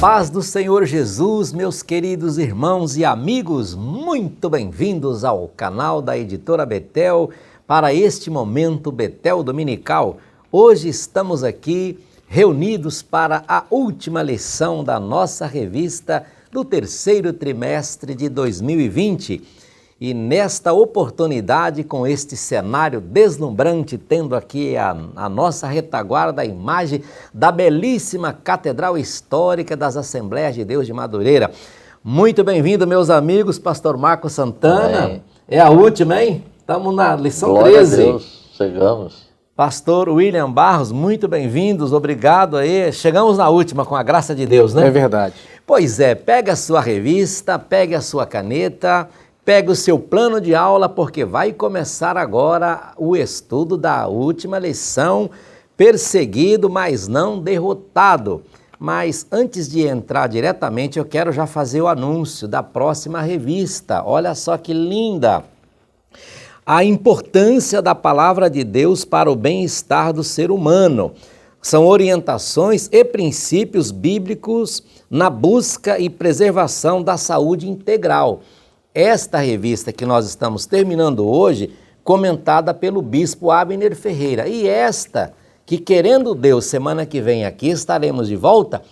paz do Senhor Jesus, meus queridos irmãos e amigos, muito bem-vindos ao canal da Editora Betel para este momento Betel Dominical. Hoje estamos aqui reunidos para a última lição da nossa revista do terceiro trimestre de 2020. E nesta oportunidade, com este cenário deslumbrante, tendo aqui a nossa retaguarda, a imagem da belíssima Catedral Histórica das Assembleias de Deus de Madureira. Muito bem-vindo, meus amigos, Pastor Marco Santana. É a última, hein? Estamos na lição Glória 13. A Deus, chegamos. Pastor William Barros, muito bem-vindos, obrigado aí. Chegamos na última, com a graça de Deus, né? É verdade. Pois é, pega a sua revista, pegue a sua caneta, pega o seu plano de aula, porque vai começar agora o estudo da última lição, perseguido, mas não derrotado. Mas antes de entrar diretamente, eu quero já fazer o anúncio da próxima revista. Olha só que linda! A importância da palavra de Deus para o bem-estar do ser humano. São orientações e princípios bíblicos na busca e preservação da saúde integral. Esta revista que nós estamos terminando hoje, comentada pelo bispo Abner Ferreira. E esta, que querendo Deus, semana que vem aqui estaremos de volta,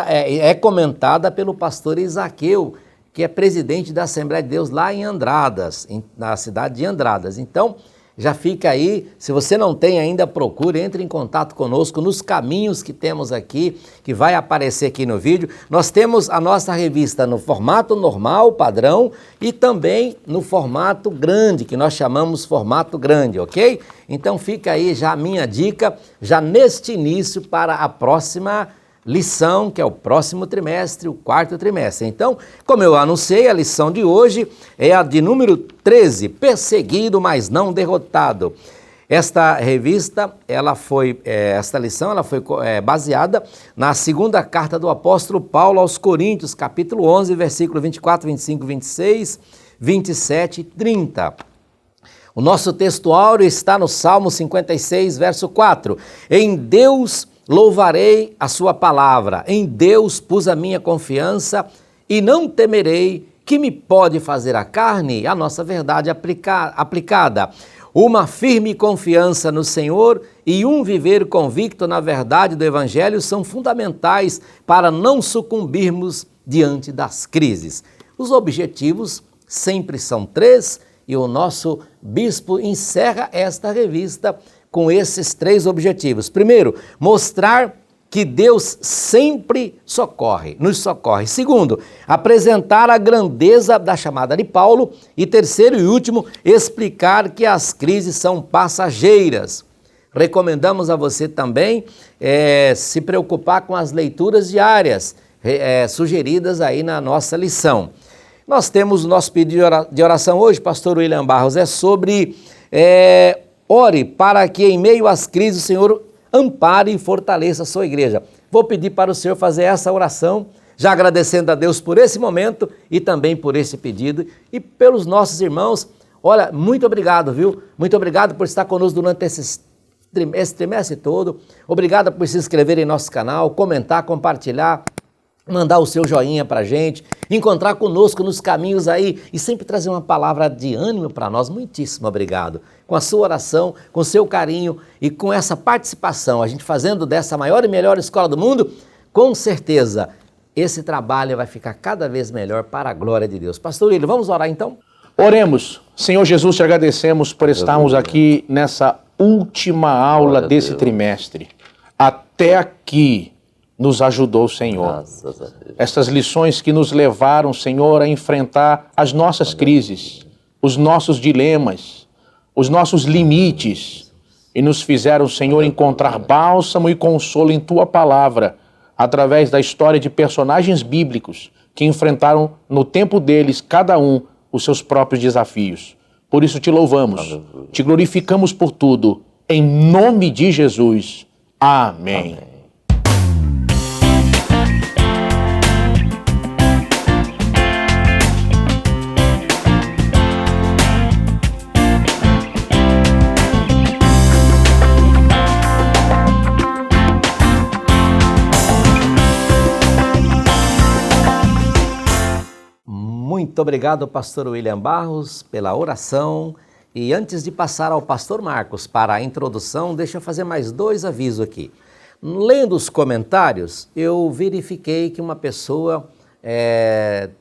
é comentada pelo pastor Isaqueu, que é presidente da Assembleia de Deus lá em Andradas, na cidade de Andradas. Então, já fica aí, se você não tem ainda, procure, entre em contato conosco nos caminhos que temos aqui, que vai aparecer aqui no vídeo. Nós temos a nossa revista no formato normal, padrão, e também no formato grande, que nós chamamos formato grande, ok? Então fica aí já a minha dica, já neste início para a próxima lição, que é o próximo trimestre, o quarto trimestre. Então, como eu anunciei, a lição de hoje é a de número 13, Perseguido, mas não derrotado. Esta revista, esta lição, ela foi baseada na segunda carta do apóstolo Paulo aos Coríntios, capítulo 11, versículo 24, 25, 26, 27 e 30. O nosso texto áureo está no Salmo 56, verso 4. Em Deus louvarei a sua palavra, em Deus pus a minha confiança e não temerei que me pode fazer a carne, a nossa verdade aplicada. Uma firme confiança no Senhor e um viver convicto na verdade do Evangelho são fundamentais para não sucumbirmos diante das crises. Os objetivos sempre são 3 e o nosso bispo encerra esta revista com esses 3 objetivos. Primeiro, mostrar que Deus sempre nos socorre. Segundo, apresentar a grandeza da chamada de Paulo. E terceiro e último, explicar que as crises são passageiras. Recomendamos a você também se preocupar com as leituras diárias sugeridas aí na nossa lição. Nós temos o nosso pedido de oração hoje, pastor William Barros, é sobre... Ore para que em meio às crises o Senhor ampare e fortaleça a sua igreja. Vou pedir para o Senhor fazer essa oração, já agradecendo a Deus por esse momento e também por esse pedido e pelos nossos irmãos. Olha, muito obrigado, viu? Muito obrigado por estar conosco durante esse trimestre todo. Obrigado por se inscrever em nosso canal, comentar, compartilhar, mandar o seu joinha para a gente, encontrar conosco nos caminhos aí e sempre trazer uma palavra de ânimo para nós. Muitíssimo obrigado. Com a sua oração, com o seu carinho e com essa participação, a gente fazendo dessa maior e melhor escola do mundo, com certeza esse trabalho vai ficar cada vez melhor para a glória de Deus. Pastor William, vamos orar então? Oremos. Senhor Jesus, te agradecemos por estarmos aqui nessa última aula desse trimestre. Até aqui nos ajudou o Senhor. Estas lições que nos levaram, Senhor, a enfrentar as nossas crises, os nossos dilemas, os nossos limites, e nos fizeram, Senhor, encontrar bálsamo e consolo em Tua palavra, através da história de personagens bíblicos que enfrentaram no tempo deles, cada um, os seus próprios desafios. Por isso te louvamos, te glorificamos por tudo, em nome de Jesus. Amém. Amém. Muito obrigado, pastor William Barros, pela oração. E antes de passar ao pastor Marcos para a introdução, deixa eu fazer mais 2 avisos aqui. Lendo os comentários, eu verifiquei que uma pessoa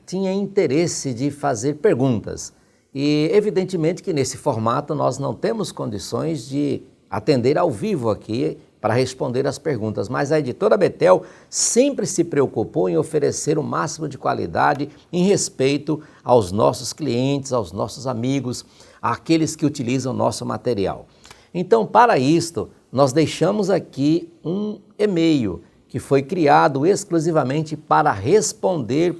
tinha interesse de fazer perguntas. E evidentemente que nesse formato nós não temos condições de atender ao vivo aqui para responder as perguntas, mas a editora Betel sempre se preocupou em oferecer o máximo de qualidade em respeito aos nossos clientes, aos nossos amigos, àqueles que utilizam nosso material. Então, para isto, nós deixamos aqui um e-mail que foi criado exclusivamente para responder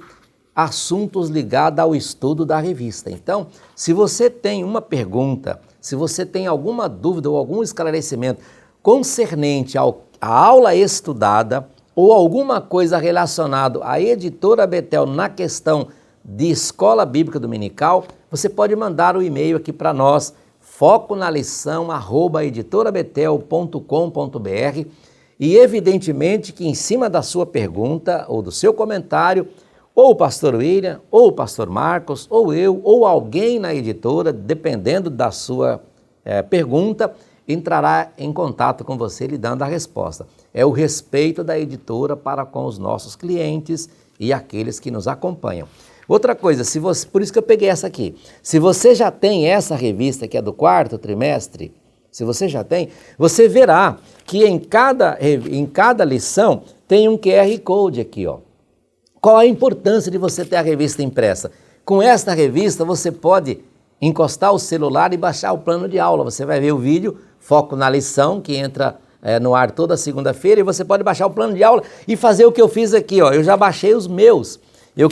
assuntos ligados ao estudo da revista. Então, se você tem uma pergunta, se você tem alguma dúvida ou algum esclarecimento concernente à aula estudada ou alguma coisa relacionada à editora Betel na questão de escola bíblica dominical, você pode mandar o e-mail aqui para nós, foconalição@editorabetel.com.br, e evidentemente que em cima da sua pergunta ou do seu comentário, ou o pastor William, ou o pastor Marcos, ou eu, ou alguém na editora, dependendo da sua pergunta, entrará em contato com você lhe dando a resposta. É o respeito da editora para com os nossos clientes e aqueles que nos acompanham. Outra coisa, por isso que eu peguei essa aqui, se você já tem essa revista que é do 4º trimestre, se você já tem, você verá que em cada lição tem um QR Code aqui, ó. Qual a importância de você ter a revista impressa? Com esta revista você pode encostar o celular e baixar o plano de aula. Você vai ver o vídeo Foco na Lição, que entra no ar toda segunda-feira, e você pode baixar o plano de aula e fazer o que eu fiz aqui, ó. Eu já baixei os meus. Eu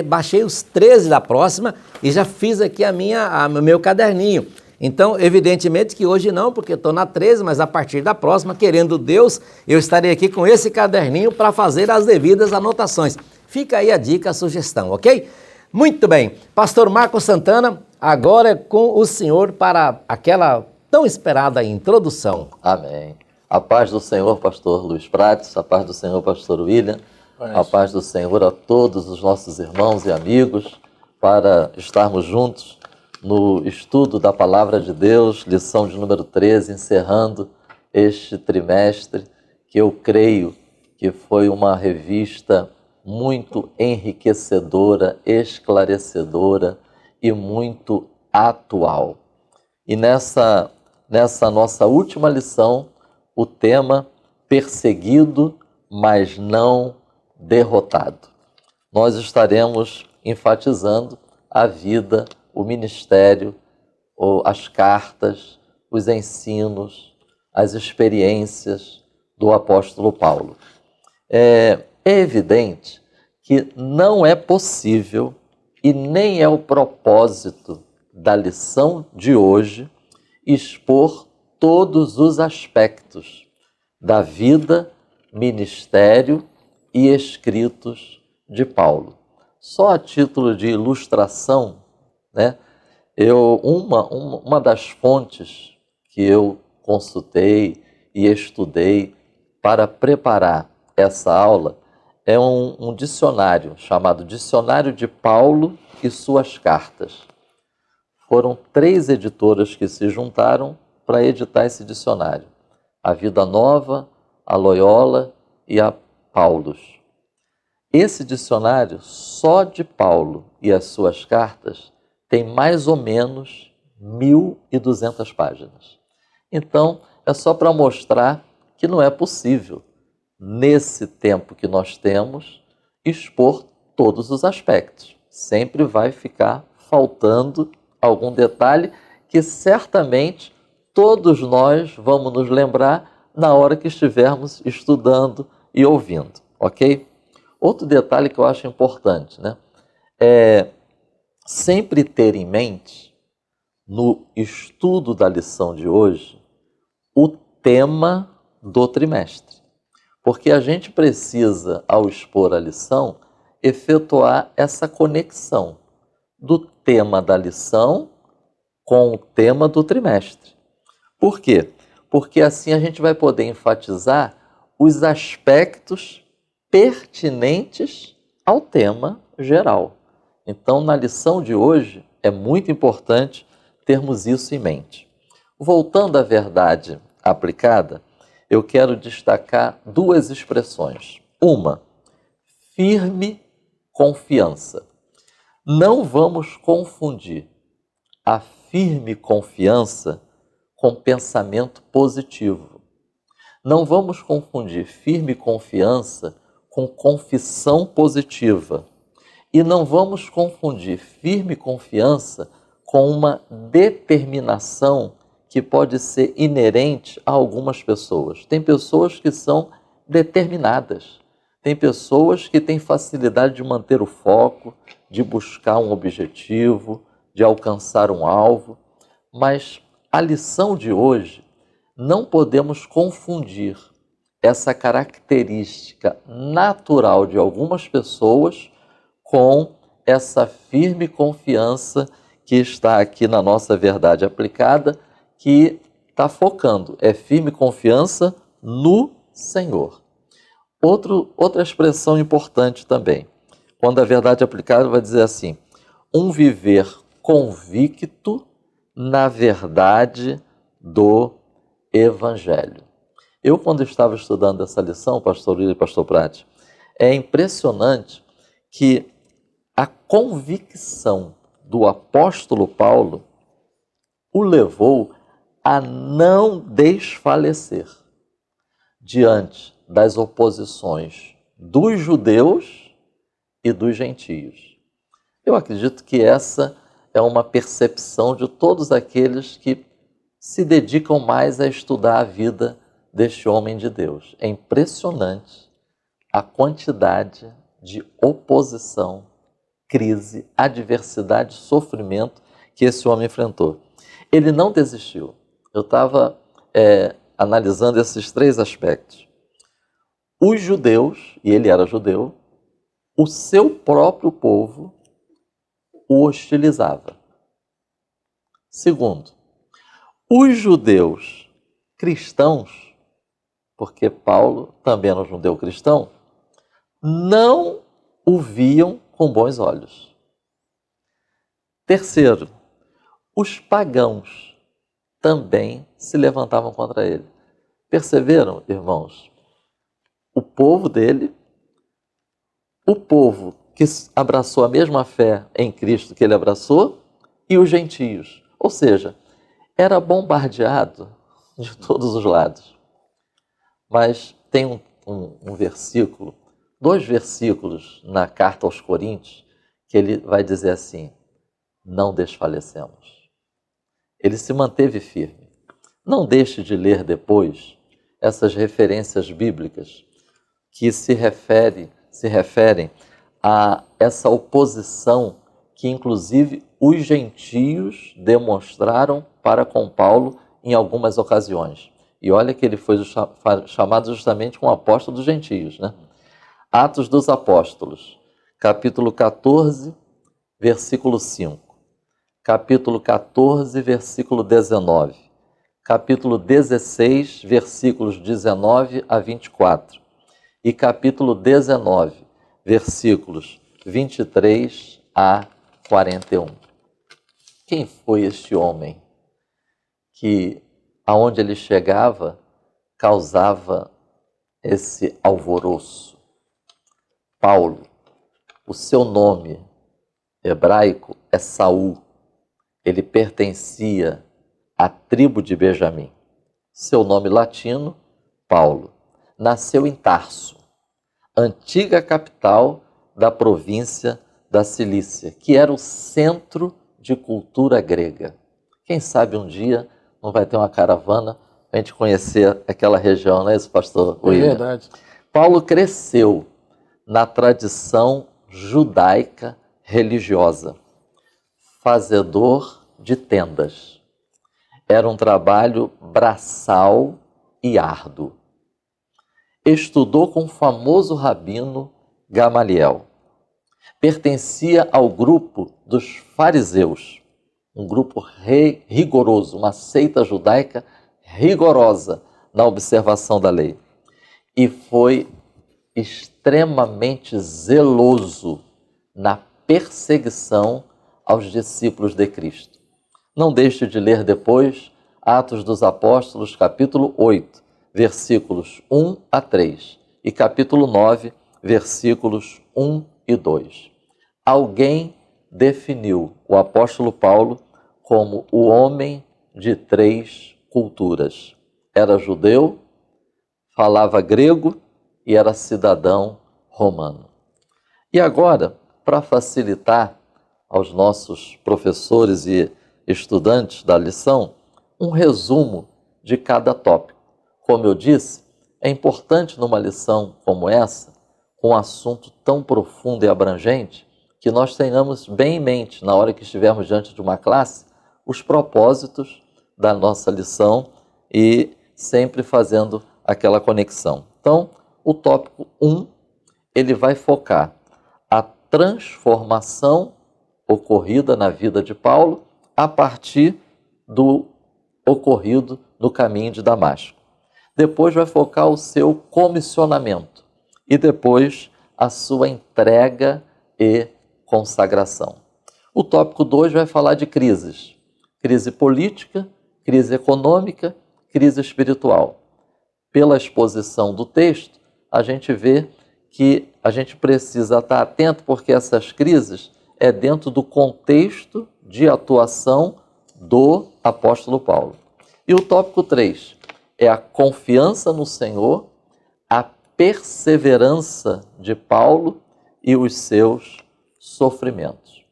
baixei os 13 da próxima e já fiz aqui o meu caderninho. Então, evidentemente que hoje não, porque eu estou na 13, mas a partir da próxima, querendo Deus, eu estarei aqui com esse caderninho para fazer as devidas anotações. Fica aí a dica, a sugestão, ok? Muito bem. Pastor Marcos Santana, agora é com o senhor para aquela tão esperada introdução. Amém. A paz do Senhor, pastor Luiz Prates, a paz do Senhor, pastor William, a paz do Senhor a todos os nossos irmãos e amigos, para estarmos juntos no estudo da Palavra de Deus, lição de número 13, encerrando este trimestre, que eu creio que foi uma revista muito enriquecedora, esclarecedora e muito atual. E nessa nossa última lição, o tema perseguido, mas não derrotado. Nós estaremos enfatizando a vida, o ministério, as cartas, os ensinos, as experiências do apóstolo Paulo. É evidente que não é possível e nem é o propósito da lição de hoje expor todos os aspectos da vida, ministério e escritos de Paulo. Só a título de ilustração, uma das fontes que eu consultei e estudei para preparar essa aula é um dicionário chamado Dicionário de Paulo e Suas Cartas. Foram 3 editoras que se juntaram para editar esse dicionário: a Vida Nova, a Loyola e a Paulus. Esse dicionário, só de Paulo e as suas cartas, tem mais ou menos 1.200 páginas. Então, é só para mostrar que não é possível, nesse tempo que nós temos, expor todos os aspectos. Sempre vai ficar faltando algum detalhe que certamente todos nós vamos nos lembrar na hora que estivermos estudando e ouvindo, ok? Outro detalhe que eu acho importante, é sempre ter em mente, no estudo da lição de hoje, o tema do trimestre. Porque a gente precisa, ao expor a lição, efetuar essa conexão do tema da lição com o tema do trimestre. Por quê? Porque assim a gente vai poder enfatizar os aspectos pertinentes ao tema geral. Então, na lição de hoje, é muito importante termos isso em mente. Voltando à verdade aplicada, eu quero destacar duas expressões. Uma, firme confiança. Não vamos confundir a firme confiança com pensamento positivo. Não vamos confundir firme confiança com confissão positiva. E não vamos confundir firme confiança com uma determinação que pode ser inerente a algumas pessoas. Tem pessoas que são determinadas. Tem pessoas que têm facilidade de manter o foco, de buscar um objetivo, de alcançar um alvo. Mas a lição de hoje, não podemos confundir essa característica natural de algumas pessoas com essa firme confiança que está aqui na nossa verdade aplicada, que está focando, é firme confiança no Senhor. Outra expressão importante também, quando a verdade aplicada vai dizer assim, um viver convicto na verdade do Evangelho. Eu, quando estava estudando essa lição, pastor William e pastor Prati, é impressionante que a convicção do apóstolo Paulo o levou a não desfalecer diante das oposições dos judeus e dos gentios. Eu acredito que essa é uma percepção de todos aqueles que se dedicam mais a estudar a vida deste homem de Deus. É impressionante a quantidade de oposição, crise, adversidade, sofrimento que esse homem enfrentou. Ele não desistiu. Eu estava analisando esses três aspectos. Os judeus, e ele era judeu, o seu próprio povo o hostilizava. Segundo, os judeus cristãos, porque Paulo também era um judeu cristão, não o viam com bons olhos. Terceiro, os pagãos também se levantavam contra ele. Perceberam, irmãos? O povo dele, o povo que abraçou a mesma fé em Cristo que ele abraçou, e os gentios. Ou seja, era bombardeado de todos os lados. Mas tem um versículo, 2 versículos na carta aos Coríntios, que ele vai dizer assim, não desfalecemos. Ele se manteve firme. Não deixe de ler depois essas referências bíblicas que se referem a essa oposição que, inclusive, os gentios demonstraram para com Paulo em algumas ocasiões. E olha que ele foi chamado justamente como apóstolo dos gentios, né? Atos dos Apóstolos, capítulo 14, versículo 5. Capítulo 14, versículo 19. Capítulo 16, versículos 19 a 24. E capítulo 19, versículos 23 a 41. Quem foi este homem que, aonde ele chegava, causava esse alvoroço? Paulo. O seu nome hebraico é Saul. Ele pertencia à tribo de Benjamim. Seu nome latino, Paulo. Nasceu em Tarso, antiga capital da província da Cilícia, que era o centro de cultura grega. Quem sabe um dia não vai ter uma caravana para a gente conhecer aquela região, não é isso, pastor William? É verdade. Paulo cresceu na tradição judaica religiosa, fazedor de tendas. Era um trabalho braçal e árduo. Estudou com o famoso rabino Gamaliel. Pertencia ao grupo dos fariseus, um grupo rigoroso, uma seita judaica rigorosa na observação da lei. E foi extremamente zeloso na perseguição aos discípulos de Cristo. Não deixe de ler depois Atos dos Apóstolos, capítulo 8, versículos 1 a 3 e capítulo 9, versículos 1 e 2. Alguém definiu o apóstolo Paulo como o homem de 3 culturas. Era judeu, falava grego e era cidadão romano. E agora, para facilitar aos nossos professores e estudantes da lição, um resumo de cada tópico. Como eu disse, é importante numa lição como essa, com um assunto tão profundo e abrangente, que nós tenhamos bem em mente, na hora que estivermos diante de uma classe, os propósitos da nossa lição e sempre fazendo aquela conexão. Então, o tópico 1, ele vai focar a transformação ocorrida na vida de Paulo a partir do ocorrido no caminho de Damasco. Depois vai focar o seu comissionamento e depois a sua entrega e consagração. O tópico 2 vai falar de crises. Crise política, crise econômica, crise espiritual. Pela exposição do texto, a gente vê que a gente precisa estar atento porque essas crises é dentro do contexto de atuação do apóstolo Paulo. E o tópico 3 é a confiança no Senhor, a perseverança de Paulo e os seus sofrimentos.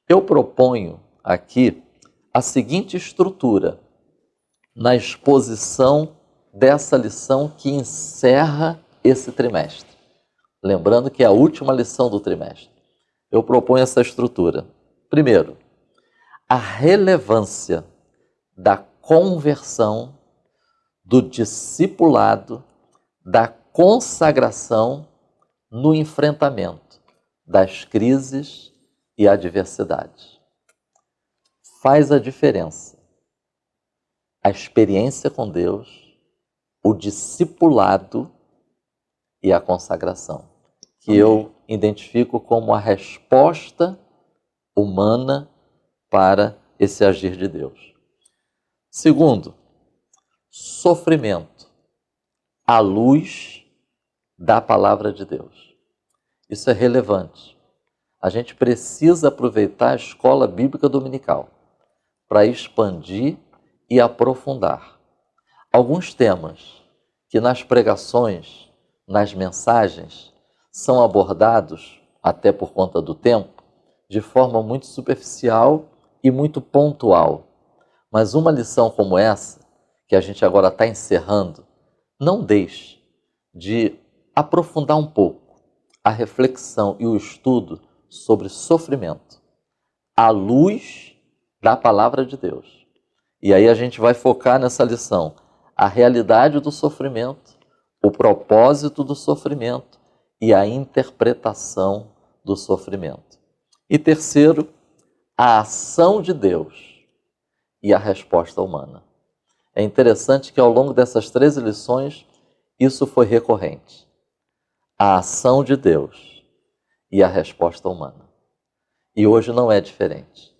Eu proponho aqui a seguinte estrutura na exposição dessa lição que encerra esse trimestre. Lembrando que é a última lição do trimestre. Eu proponho essa estrutura. Primeiro, a relevância da conversão, do discipulado, da consagração no enfrentamento das crises e adversidades. Faz a diferença a experiência com Deus, o discipulado e a consagração, que eu identifico como a resposta humana para esse agir de Deus. Segundo, sofrimento à luz da palavra de Deus. Isso é relevante. A gente precisa aproveitar a escola bíblica dominical para expandir e aprofundar alguns temas que nas pregações, nas mensagens, são abordados, até por conta do tempo, de forma muito superficial e muito pontual. Mas uma lição como essa, que a gente agora está encerrando, não deixe de aprofundar um pouco a reflexão e o estudo sobre sofrimento, à luz da palavra de Deus. E aí a gente vai focar nessa lição a realidade do sofrimento, o propósito do sofrimento e a interpretação do sofrimento. E terceiro, a ação de Deus e a resposta humana. É interessante que ao longo dessas 13 lições, isso foi recorrente. A ação de Deus e a resposta humana. E hoje não é diferente.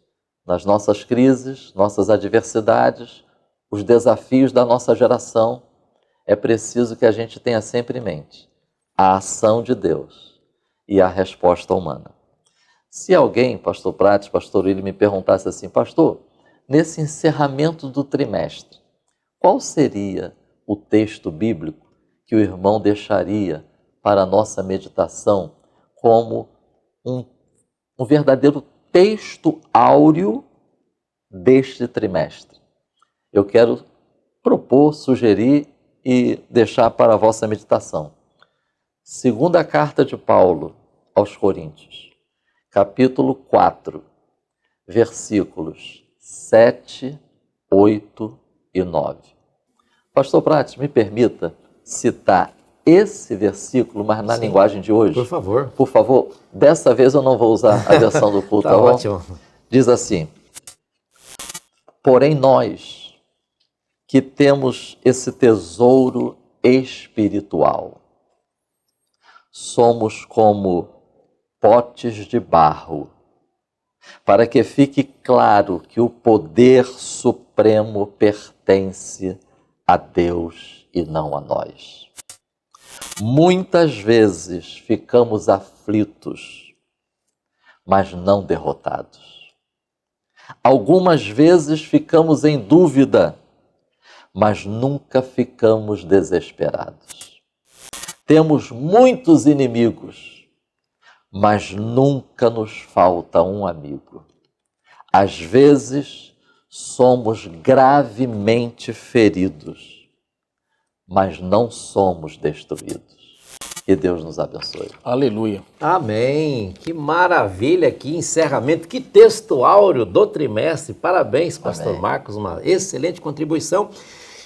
Nas nossas crises, nossas adversidades, os desafios da nossa geração, é preciso que a gente tenha sempre em mente a ação de Deus e a resposta humana. Se alguém, pastor Prates, pastor Willi, me perguntasse assim, pastor, nesse encerramento do trimestre, qual seria o texto bíblico que o irmão deixaria para a nossa meditação como um verdadeiro texto áureo deste trimestre? Eu quero propor, sugerir e deixar para a vossa meditação. Segunda carta de Paulo aos Coríntios, capítulo 4, versículos 7, 8 e 9. Pastor Prates, me permita citar esse versículo, mas na linguagem de hoje. Por favor. Por favor, dessa vez eu não vou usar a versão do culto. Tá ótimo. Diz assim, porém nós que temos esse tesouro espiritual, somos como potes de barro para que fique claro que o poder supremo pertence a Deus e não a nós. Muitas vezes ficamos aflitos, mas não derrotados. Algumas vezes ficamos em dúvida, mas nunca ficamos desesperados. Temos muitos inimigos, mas nunca nos falta um amigo. Às vezes, somos gravemente feridos, mas não somos destruídos. Que Deus nos abençoe. Aleluia. Amém. Que maravilha, que encerramento, que texto áureo do trimestre. Parabéns, pastor Amém. Marcos, uma excelente contribuição.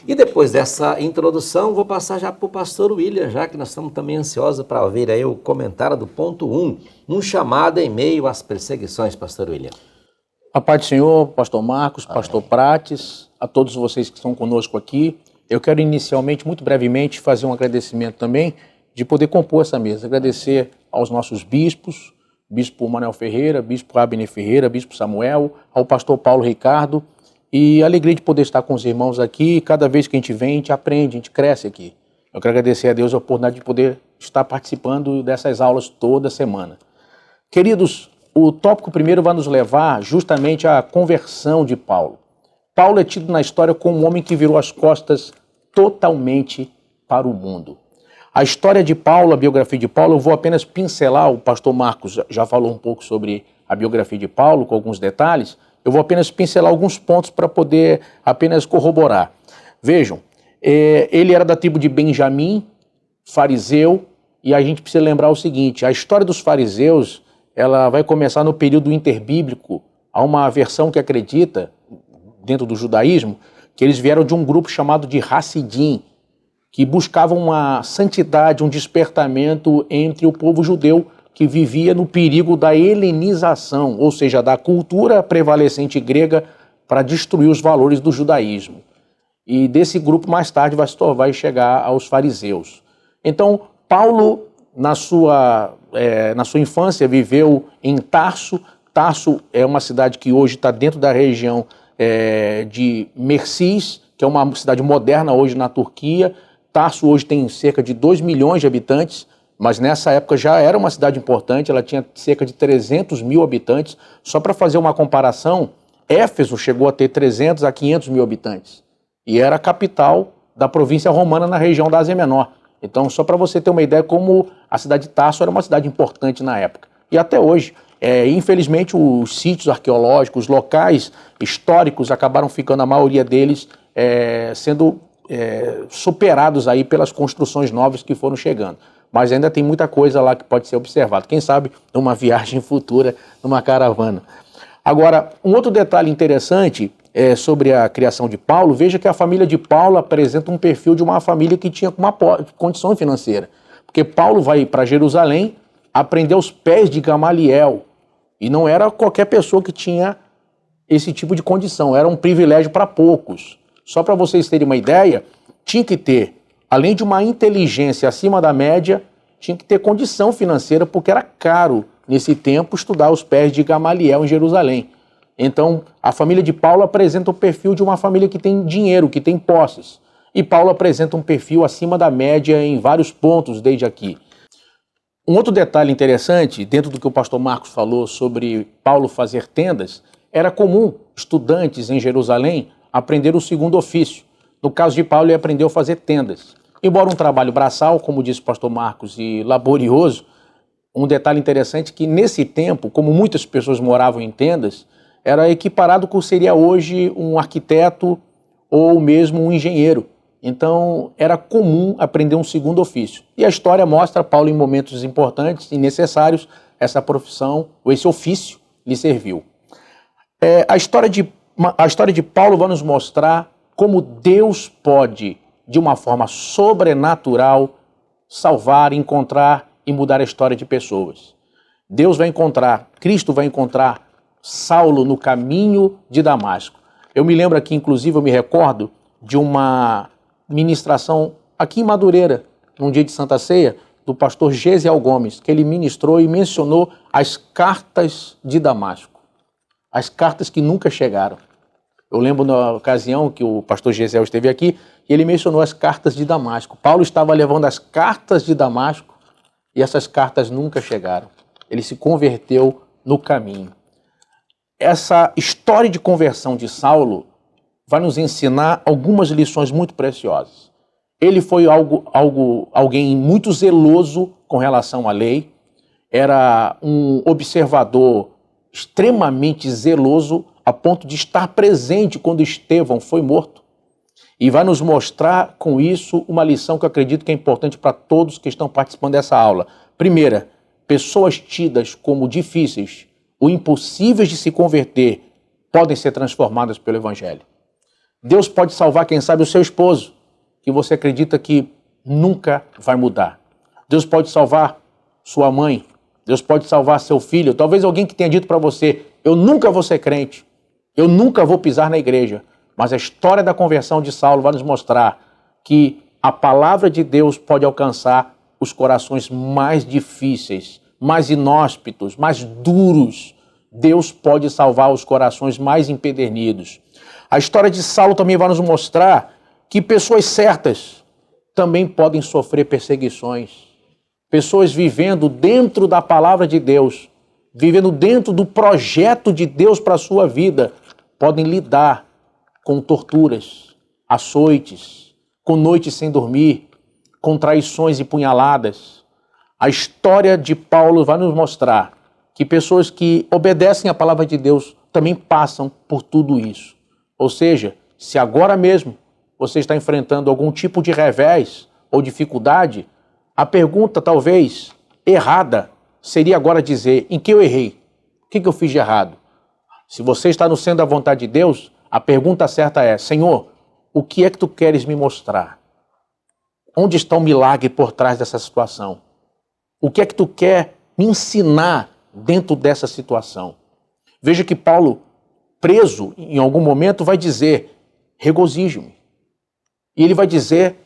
E depois dessa introdução, vou passar já para o pastor William, já que nós estamos também ansiosos para ouvir aí o comentário do ponto 1, um chamado em meio às perseguições, pastor William. A paz do Senhor, pastor Marcos, pastor Prates, a todos vocês que estão conosco aqui. Eu quero inicialmente, muito brevemente, fazer um agradecimento também de poder compor essa mesa. Agradecer aos nossos bispos, bispo Manuel Ferreira, bispo Abner Ferreira, bispo Samuel, ao pastor Paulo Ricardo, e a alegria de poder estar com os irmãos aqui. Cada vez que a gente vem, a gente aprende, a gente cresce aqui. Eu quero agradecer a Deus a oportunidade de poder estar participando dessas aulas toda semana. Queridos, o tópico primeiro vai nos levar justamente à conversão de Paulo. Paulo é tido na história como um homem que virou as costas totalmente para o mundo. A história de Paulo, a biografia de Paulo, eu vou apenas pincelar, o pastor Marcos já falou um pouco sobre a biografia de Paulo, com alguns detalhes, eu vou apenas pincelar alguns pontos para poder apenas corroborar. Vejam, ele era da tribo de Benjamim, fariseu, e a gente precisa lembrar o seguinte, a história dos fariseus, ela vai começar no período interbíblico. Há uma versão que acredita, dentro do judaísmo, que eles vieram de um grupo chamado de Hassidim, que buscavam uma santidade, um despertamento entre o povo judeu que vivia no perigo da helenização, ou seja, da cultura prevalecente grega para destruir os valores do judaísmo. E desse grupo mais tarde vai chegar aos fariseus. Então, Paulo, na sua infância, viveu em Tarso. Tarso é uma cidade que hoje está dentro da região de Mersis, que é uma cidade moderna hoje na Turquia. Tarso hoje tem cerca de 2 milhões de habitantes, mas nessa época já era uma cidade importante, ela tinha cerca de 300 mil habitantes. Só para fazer uma comparação, Éfeso chegou a ter 300 a 500 mil habitantes e era a capital da província romana na região da Ásia Menor. Então, só para você ter uma ideia como a cidade de Tarso era uma cidade importante na época. E até hoje, infelizmente, os sítios arqueológicos, os locais históricos acabaram ficando, a maioria deles, sendo superados aí pelas construções novas que foram chegando. Mas ainda tem muita coisa lá que pode ser observado. Quem sabe numa viagem futura, numa caravana. Agora, um outro detalhe interessante sobre a criação de Paulo, veja que a família de Paulo apresenta um perfil de uma família que tinha uma condição financeira. Porque Paulo vai para Jerusalém aprender aos pés de Gamaliel. E não era qualquer pessoa que tinha esse tipo de condição, era um privilégio para poucos. Só para vocês terem uma ideia, tinha que ter, além de uma inteligência acima da média, tinha que ter condição financeira, porque era caro, nesse tempo, estudar os pés de Gamaliel em Jerusalém. Então, a família de Paulo apresenta o perfil de uma família que tem dinheiro, que tem posses. E Paulo apresenta um perfil acima da média em vários pontos desde aqui. Um outro detalhe interessante, dentro do que o pastor Marcos falou sobre Paulo fazer tendas, era comum estudantes em Jerusalém aprender o segundo ofício. No caso de Paulo, ele aprendeu a fazer tendas. Embora um trabalho braçal, como disse o pastor Marcos, e laborioso, um detalhe interessante é que nesse tempo, como muitas pessoas moravam em tendas, era equiparado com o que seria hoje um arquiteto ou mesmo um engenheiro. Então, era comum aprender um segundo ofício. E a história mostra Paulo em momentos importantes e necessários, essa profissão, ou esse ofício, lhe serviu. A história de Paulo vai nos mostrar como Deus pode, de uma forma sobrenatural, salvar, encontrar e mudar a história de pessoas. Deus vai encontrar, Cristo vai encontrar Saulo no caminho de Damasco. Eu me lembro aqui, inclusive, eu me recordo de uma ministração aqui em Madureira, num dia de Santa Ceia, do pastor Gesiel Gomes, que ele ministrou e mencionou as cartas de Damasco. As cartas que nunca chegaram. Eu lembro na ocasião que o pastor Gesiel esteve aqui e ele mencionou as cartas de Damasco. Paulo estava levando as cartas de Damasco e essas cartas nunca chegaram. Ele se converteu no caminho. Essa história de conversão de Saulo vai nos ensinar algumas lições muito preciosas. Ele foi alguém muito zeloso com relação à lei, era um observador extremamente zeloso a ponto de estar presente quando Estevão foi morto. E vai nos mostrar com isso uma lição que eu acredito que é importante para todos que estão participando dessa aula. Primeira, pessoas tidas como difíceis ou impossíveis de se converter podem ser transformadas pelo Evangelho. Deus pode salvar, quem sabe, o seu esposo, que você acredita que nunca vai mudar. Deus pode salvar sua mãe. Deus pode salvar seu filho. Talvez alguém que tenha dito para você, eu nunca vou ser crente, eu nunca vou pisar na igreja. Mas a história da conversão de Saulo vai nos mostrar que a palavra de Deus pode alcançar os corações mais difíceis, mais inóspitos, mais duros. Deus pode salvar os corações mais empedernidos. A história de Saulo também vai nos mostrar que pessoas certas também podem sofrer perseguições. Pessoas vivendo dentro da palavra de Deus, vivendo dentro do projeto de Deus para a sua vida, podem lidar com torturas, açoites, com noites sem dormir, com traições e punhaladas. A história de Paulo vai nos mostrar que pessoas que obedecem à palavra de Deus também passam por tudo isso. Ou seja, se agora mesmo você está enfrentando algum tipo de revés ou dificuldade, a pergunta talvez errada seria agora dizer, em que eu errei? O que eu fiz de errado? Se você está no centro da vontade de Deus, a pergunta certa é, Senhor, o que é que tu queres me mostrar? Onde está o milagre por trás dessa situação? O que é que tu quer me ensinar dentro dessa situação? Veja que Paulo, preso em algum momento, vai dizer, regozijo-me. E ele vai dizer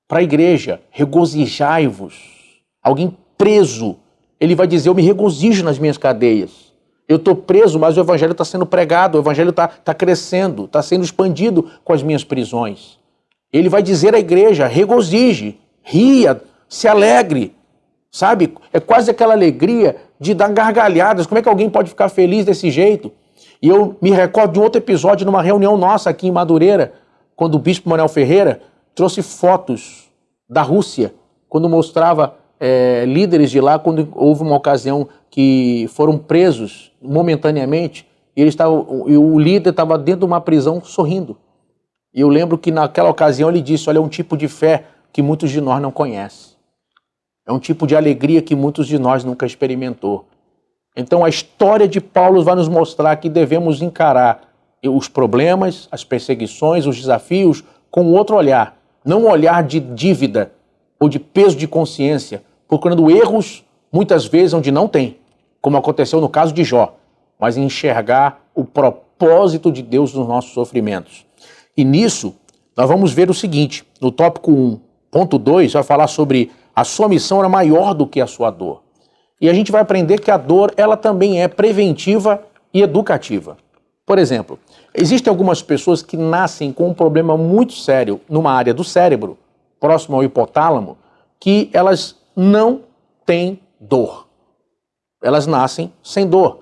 para a igreja, regozijai-vos. Alguém preso, ele vai dizer, eu me regozijo nas minhas cadeias. Eu estou preso, mas o evangelho está sendo pregado, o evangelho está crescendo, está sendo expandido com as minhas prisões. Ele vai dizer à igreja, regozije, ria, se alegre, sabe? É quase aquela alegria de dar gargalhadas. Como é que alguém pode ficar feliz desse jeito? E eu me recordo de um outro episódio numa reunião nossa aqui em Madureira, quando o bispo Manuel Ferreira trouxe fotos da Rússia, quando mostrava líderes de lá, quando houve uma ocasião que foram presos momentaneamente, e o líder estava dentro de uma prisão sorrindo. E eu lembro que naquela ocasião ele disse, olha, é um tipo de fé que muitos de nós não conhecem. É um tipo de alegria que muitos de nós nunca experimentou. Então a história de Paulo vai nos mostrar que devemos encarar os problemas, as perseguições, os desafios com outro olhar. Não um olhar de dívida ou de peso de consciência, procurando erros, muitas vezes, onde não tem, como aconteceu no caso de Jó, mas enxergar o propósito de Deus nos nossos sofrimentos. E nisso, nós vamos ver o seguinte, no tópico 1.2, vai falar sobre a sua missão era maior do que a sua dor. E a gente vai aprender que a dor, ela também é preventiva e educativa. Por exemplo, existem algumas pessoas que nascem com um problema muito sério numa área do cérebro, próximo ao hipotálamo, que elas não têm dor. Elas nascem sem dor.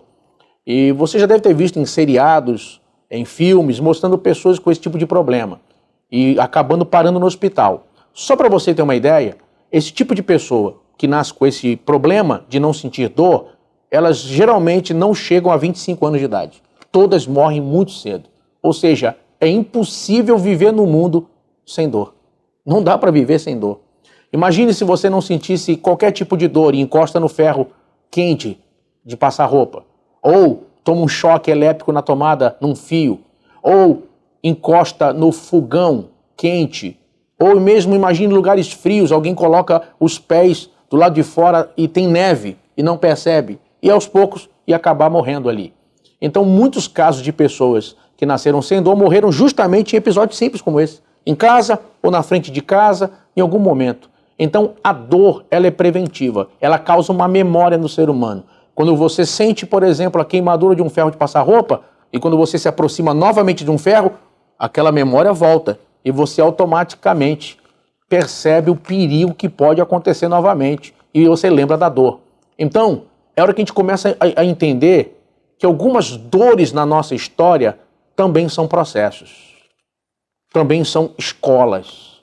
E você já deve ter visto em seriados, em filmes, mostrando pessoas com esse tipo de problema e acabando parando no hospital. Só para você ter uma ideia, esse tipo de pessoa que nasce com esse problema de não sentir dor, elas geralmente não chegam a 25 anos de idade. Todas morrem muito cedo. Ou seja, é impossível viver no mundo sem dor. Não dá para viver sem dor. Imagine se você não sentisse qualquer tipo de dor e encosta no ferro quente de passar roupa. Ou toma um choque elétrico na tomada num fio. Ou encosta no fogão quente. Ou mesmo imagine lugares frios, alguém coloca os pés do lado de fora e tem neve e não percebe. E aos poucos ia acabar morrendo ali. Então muitos casos de pessoas que nasceram sem dor morreram justamente em episódios simples como esse. Em casa ou na frente de casa, em algum momento. Então a dor, ela é preventiva. Ela causa uma memória no ser humano. Quando você sente, por exemplo, a queimadura de um ferro de passar roupa, e quando você se aproxima novamente de um ferro, aquela memória volta e você automaticamente percebe o perigo que pode acontecer novamente e você lembra da dor. Então, é hora que a gente começa a entender que algumas dores na nossa história também são processos, também são escolas,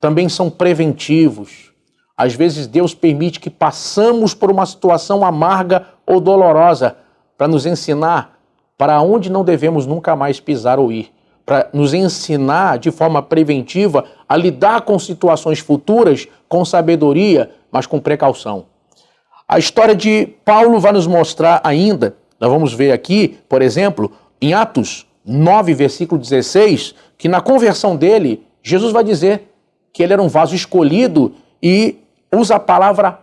também são preventivos. Às vezes Deus permite que passamos por uma situação amarga ou dolorosa para nos ensinar para onde não devemos nunca mais pisar ou ir, para nos ensinar de forma preventiva a lidar com situações futuras com sabedoria, mas com precaução. A história de Paulo vai nos mostrar ainda, nós vamos ver aqui, por exemplo, em Atos 9, versículo 16, que na conversão dele, Jesus vai dizer que ele era um vaso escolhido e usa a palavra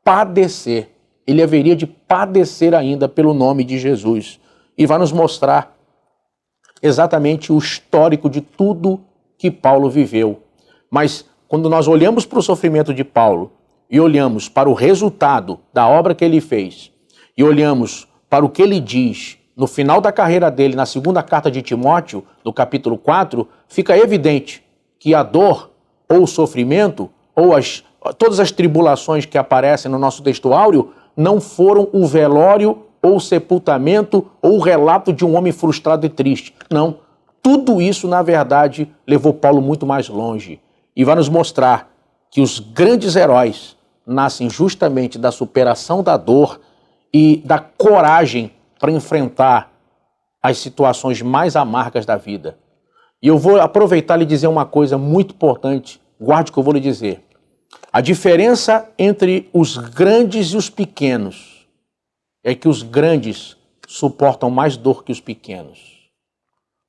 padecer. Ele haveria de padecer ainda pelo nome de Jesus. E vai nos mostrar exatamente o histórico de tudo que Paulo viveu. Mas quando nós olhamos para o sofrimento de Paulo e olhamos para o resultado da obra que ele fez e olhamos para o que ele diz no final da carreira dele, na segunda carta de Timóteo, no capítulo 4, fica evidente que a dor ou o sofrimento ou todas as tribulações que aparecem no nosso texto áureo não foram o velório ou o sepultamento ou o relato de um homem frustrado e triste. Não. Tudo isso, na verdade, levou Paulo muito mais longe e vai nos mostrar que os grandes heróis nascem justamente da superação da dor e da coragem para enfrentar as situações mais amargas da vida. E eu vou aproveitar e lhe dizer uma coisa muito importante, guarde o que eu vou lhe dizer. A diferença entre os grandes e os pequenos é que os grandes suportam mais dor que os pequenos.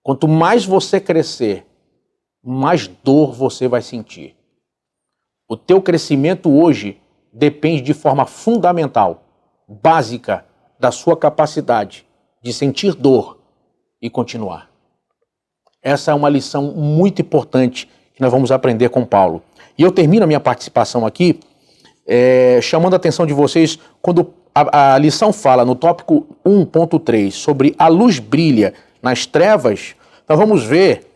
Quanto mais você crescer, mais dor você vai sentir. O teu crescimento hoje depende de forma fundamental, básica, da sua capacidade de sentir dor e continuar. Essa é uma lição muito importante que nós vamos aprender com Paulo. E eu termino a minha participação aqui chamando a atenção de vocês quando a lição fala no tópico 1.3 sobre a luz brilha nas trevas. Nós vamos ver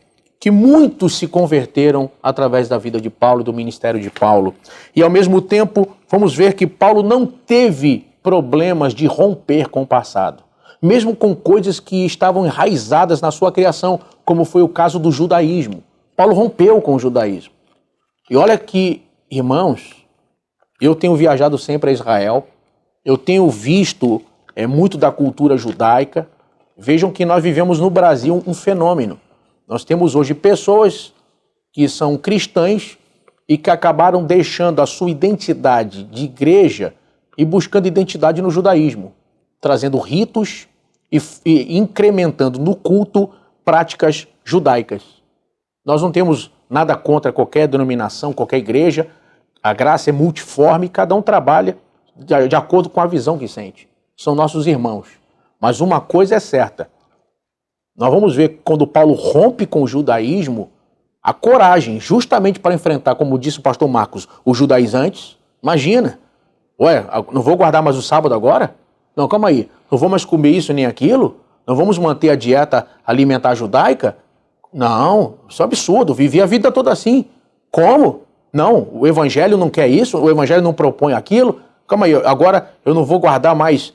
que muitos se converteram através da vida de Paulo e do ministério de Paulo. E ao mesmo tempo vamos ver que Paulo não teve problemas de romper com o passado, mesmo com coisas que estavam enraizadas na sua criação, como foi o caso do judaísmo. Paulo rompeu com o judaísmo. E olha que, irmãos, eu tenho viajado sempre a Israel, eu tenho visto muito da cultura judaica. Vejam que nós vivemos no Brasil um fenômeno. Nós temos hoje pessoas que são cristãs e que acabaram deixando a sua identidade de igreja e buscando identidade no judaísmo, trazendo ritos e incrementando no culto práticas judaicas. Nós não temos nada contra qualquer denominação, qualquer igreja. A graça é multiforme, cada um trabalha de acordo com a visão que sente. São nossos irmãos. Mas uma coisa é certa. Nós vamos ver quando Paulo rompe com o judaísmo, a coragem justamente para enfrentar, como disse o pastor Marcos, os judaizantes. Imagina. Ué, não vou guardar mais o sábado agora? Não, calma aí. Não vou mais comer isso nem aquilo? Não vamos manter a dieta alimentar judaica? Não, isso é absurdo. Vivi a vida toda assim. Como? Não, o evangelho não quer isso, o evangelho não propõe aquilo. Calma aí, agora eu não vou guardar mais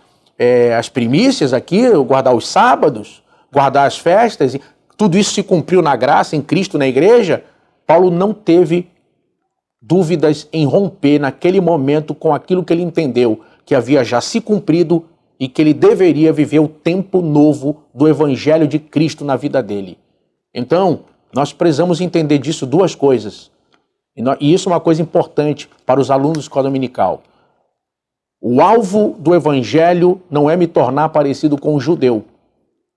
as primícias aqui, guardar os sábados, guardar as festas. Tudo isso se cumpriu na graça, em Cristo, na igreja. Paulo não teve dúvidas em romper naquele momento com aquilo que ele entendeu que havia já se cumprido e que ele deveria viver o tempo novo do evangelho de Cristo na vida dele. Então, nós precisamos entender disso duas coisas. E isso é uma coisa importante para os alunos da escola dominical. O alvo do evangelho não é me tornar parecido com o judeu.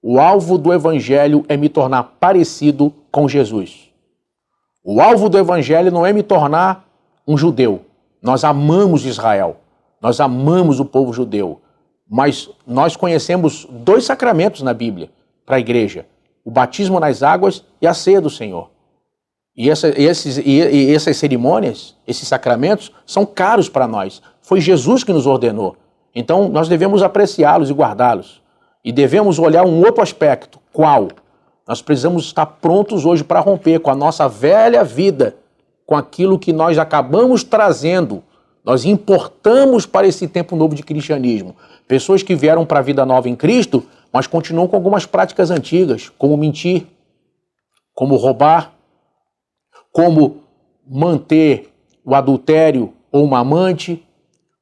O alvo do evangelho é me tornar parecido com Jesus. O alvo do evangelho não é me tornar um judeu. Nós amamos Israel. Nós amamos o povo judeu. Mas nós conhecemos dois sacramentos na Bíblia para a igreja. O batismo nas águas e a ceia do Senhor. E essas cerimônias, esses sacramentos, são caros para nós. Foi Jesus que nos ordenou. Então, nós devemos apreciá-los e guardá-los. E devemos olhar um outro aspecto. Qual? Nós precisamos estar prontos hoje para romper com a nossa velha vida, com aquilo que nós acabamos trazendo. Nós importamos para esse tempo novo de cristianismo. Pessoas que vieram para a vida nova em Cristo, mas continuam com algumas práticas antigas, como mentir, como roubar, como manter o adultério ou uma amante,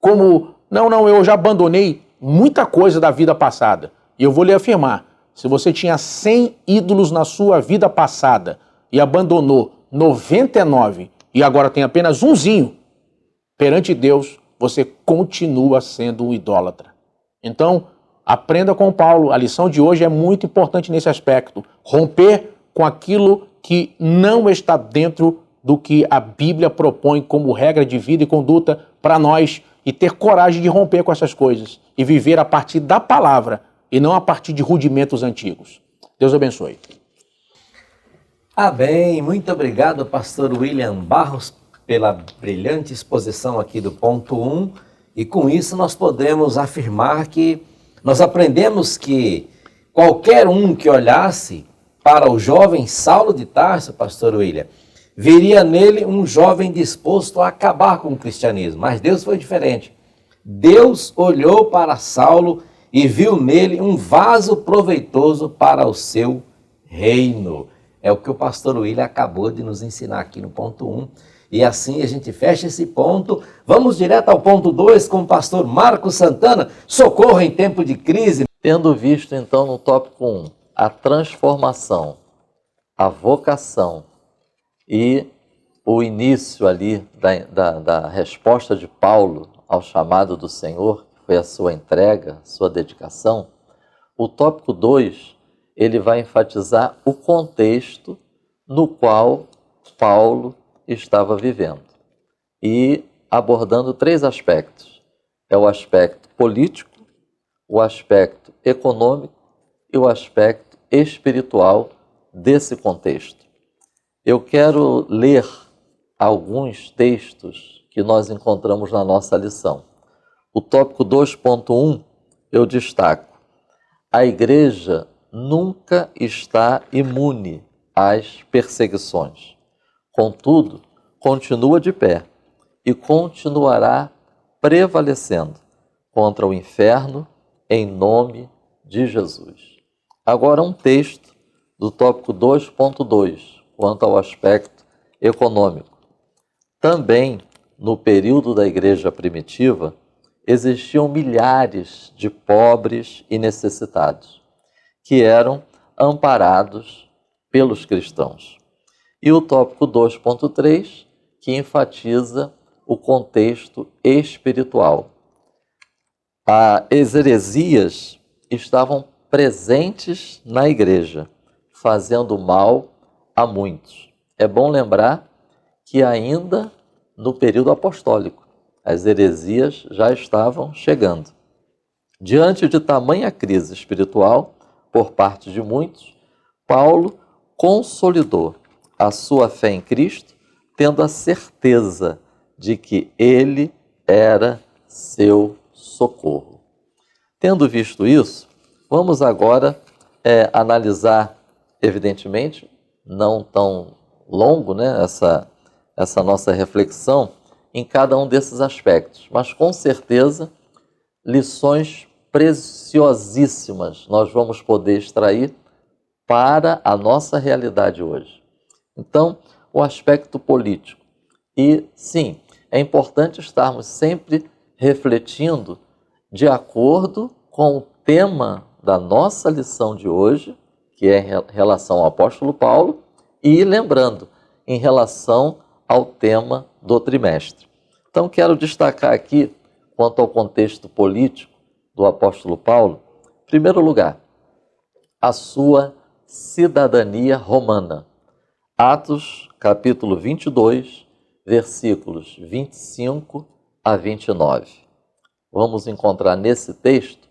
como, não, eu já abandonei muita coisa da vida passada. E eu vou lhe afirmar, se você tinha 100 ídolos na sua vida passada e abandonou 99 e agora tem apenas umzinho, perante Deus, você continua sendo um idólatra. Então, aprenda com Paulo. A lição de hoje é muito importante nesse aspecto. Romper com aquilo que não está dentro do que a Bíblia propõe como regra de vida e conduta para nós e ter coragem de romper com essas coisas e viver a partir da palavra e não a partir de rudimentos antigos. Deus abençoe. Amém. Muito obrigado, pastor William Barros, pela brilhante exposição aqui do ponto 1. E com isso nós podemos afirmar que nós aprendemos que qualquer um que olhasse para o jovem Saulo de Tarso, pastor William, veria nele um jovem disposto a acabar com o cristianismo. Mas Deus foi diferente. Deus olhou para Saulo e viu nele um vaso proveitoso para o seu reino. É o que o pastor William acabou de nos ensinar aqui no ponto 1. E assim a gente fecha esse ponto. Vamos direto ao ponto 2 com o pastor Marcos Santana. Socorro em tempo de crise. Tendo visto então no tópico 1 a transformação, a vocação e o início ali da resposta de Paulo ao chamado do Senhor, que foi a sua entrega, sua dedicação, o tópico 2, ele vai enfatizar o contexto no qual Paulo estava vivendo e abordando 3 aspectos. É o aspecto político, o aspecto econômico e o aspecto espiritual desse contexto. Eu quero ler alguns textos que nós encontramos na nossa lição. O tópico 2.1 eu destaco: a igreja nunca está imune às perseguições. Contudo, continua de pé e continuará prevalecendo contra o inferno em nome de Jesus. Agora um texto do tópico 2.2, quanto ao aspecto econômico. Também, no período da igreja primitiva, existiam milhares de pobres e necessitados, que eram amparados pelos cristãos. E o tópico 2.3, que enfatiza o contexto espiritual. As heresias estavam presentes na igreja, fazendo mal a muitos. É bom lembrar que ainda no período apostólico, as heresias já estavam chegando. Diante de tamanha crise espiritual por parte de muitos, Paulo consolidou a sua fé em Cristo, tendo a certeza de que Ele era seu socorro. Tendo visto isso, vamos agora analisar, evidentemente, não tão longo, né, essa nossa reflexão em cada um desses aspectos, mas com certeza lições preciosíssimas nós vamos poder extrair para a nossa realidade hoje. Então, o aspecto político. E, sim, é importante estarmos sempre refletindo de acordo com o tema da nossa lição de hoje, que é em relação ao apóstolo Paulo, e lembrando, em relação ao tema do trimestre. Então, quero destacar aqui, quanto ao contexto político do apóstolo Paulo, em primeiro lugar, a sua cidadania romana. Atos, capítulo 22, versículos 25 a 29. Vamos encontrar nesse texto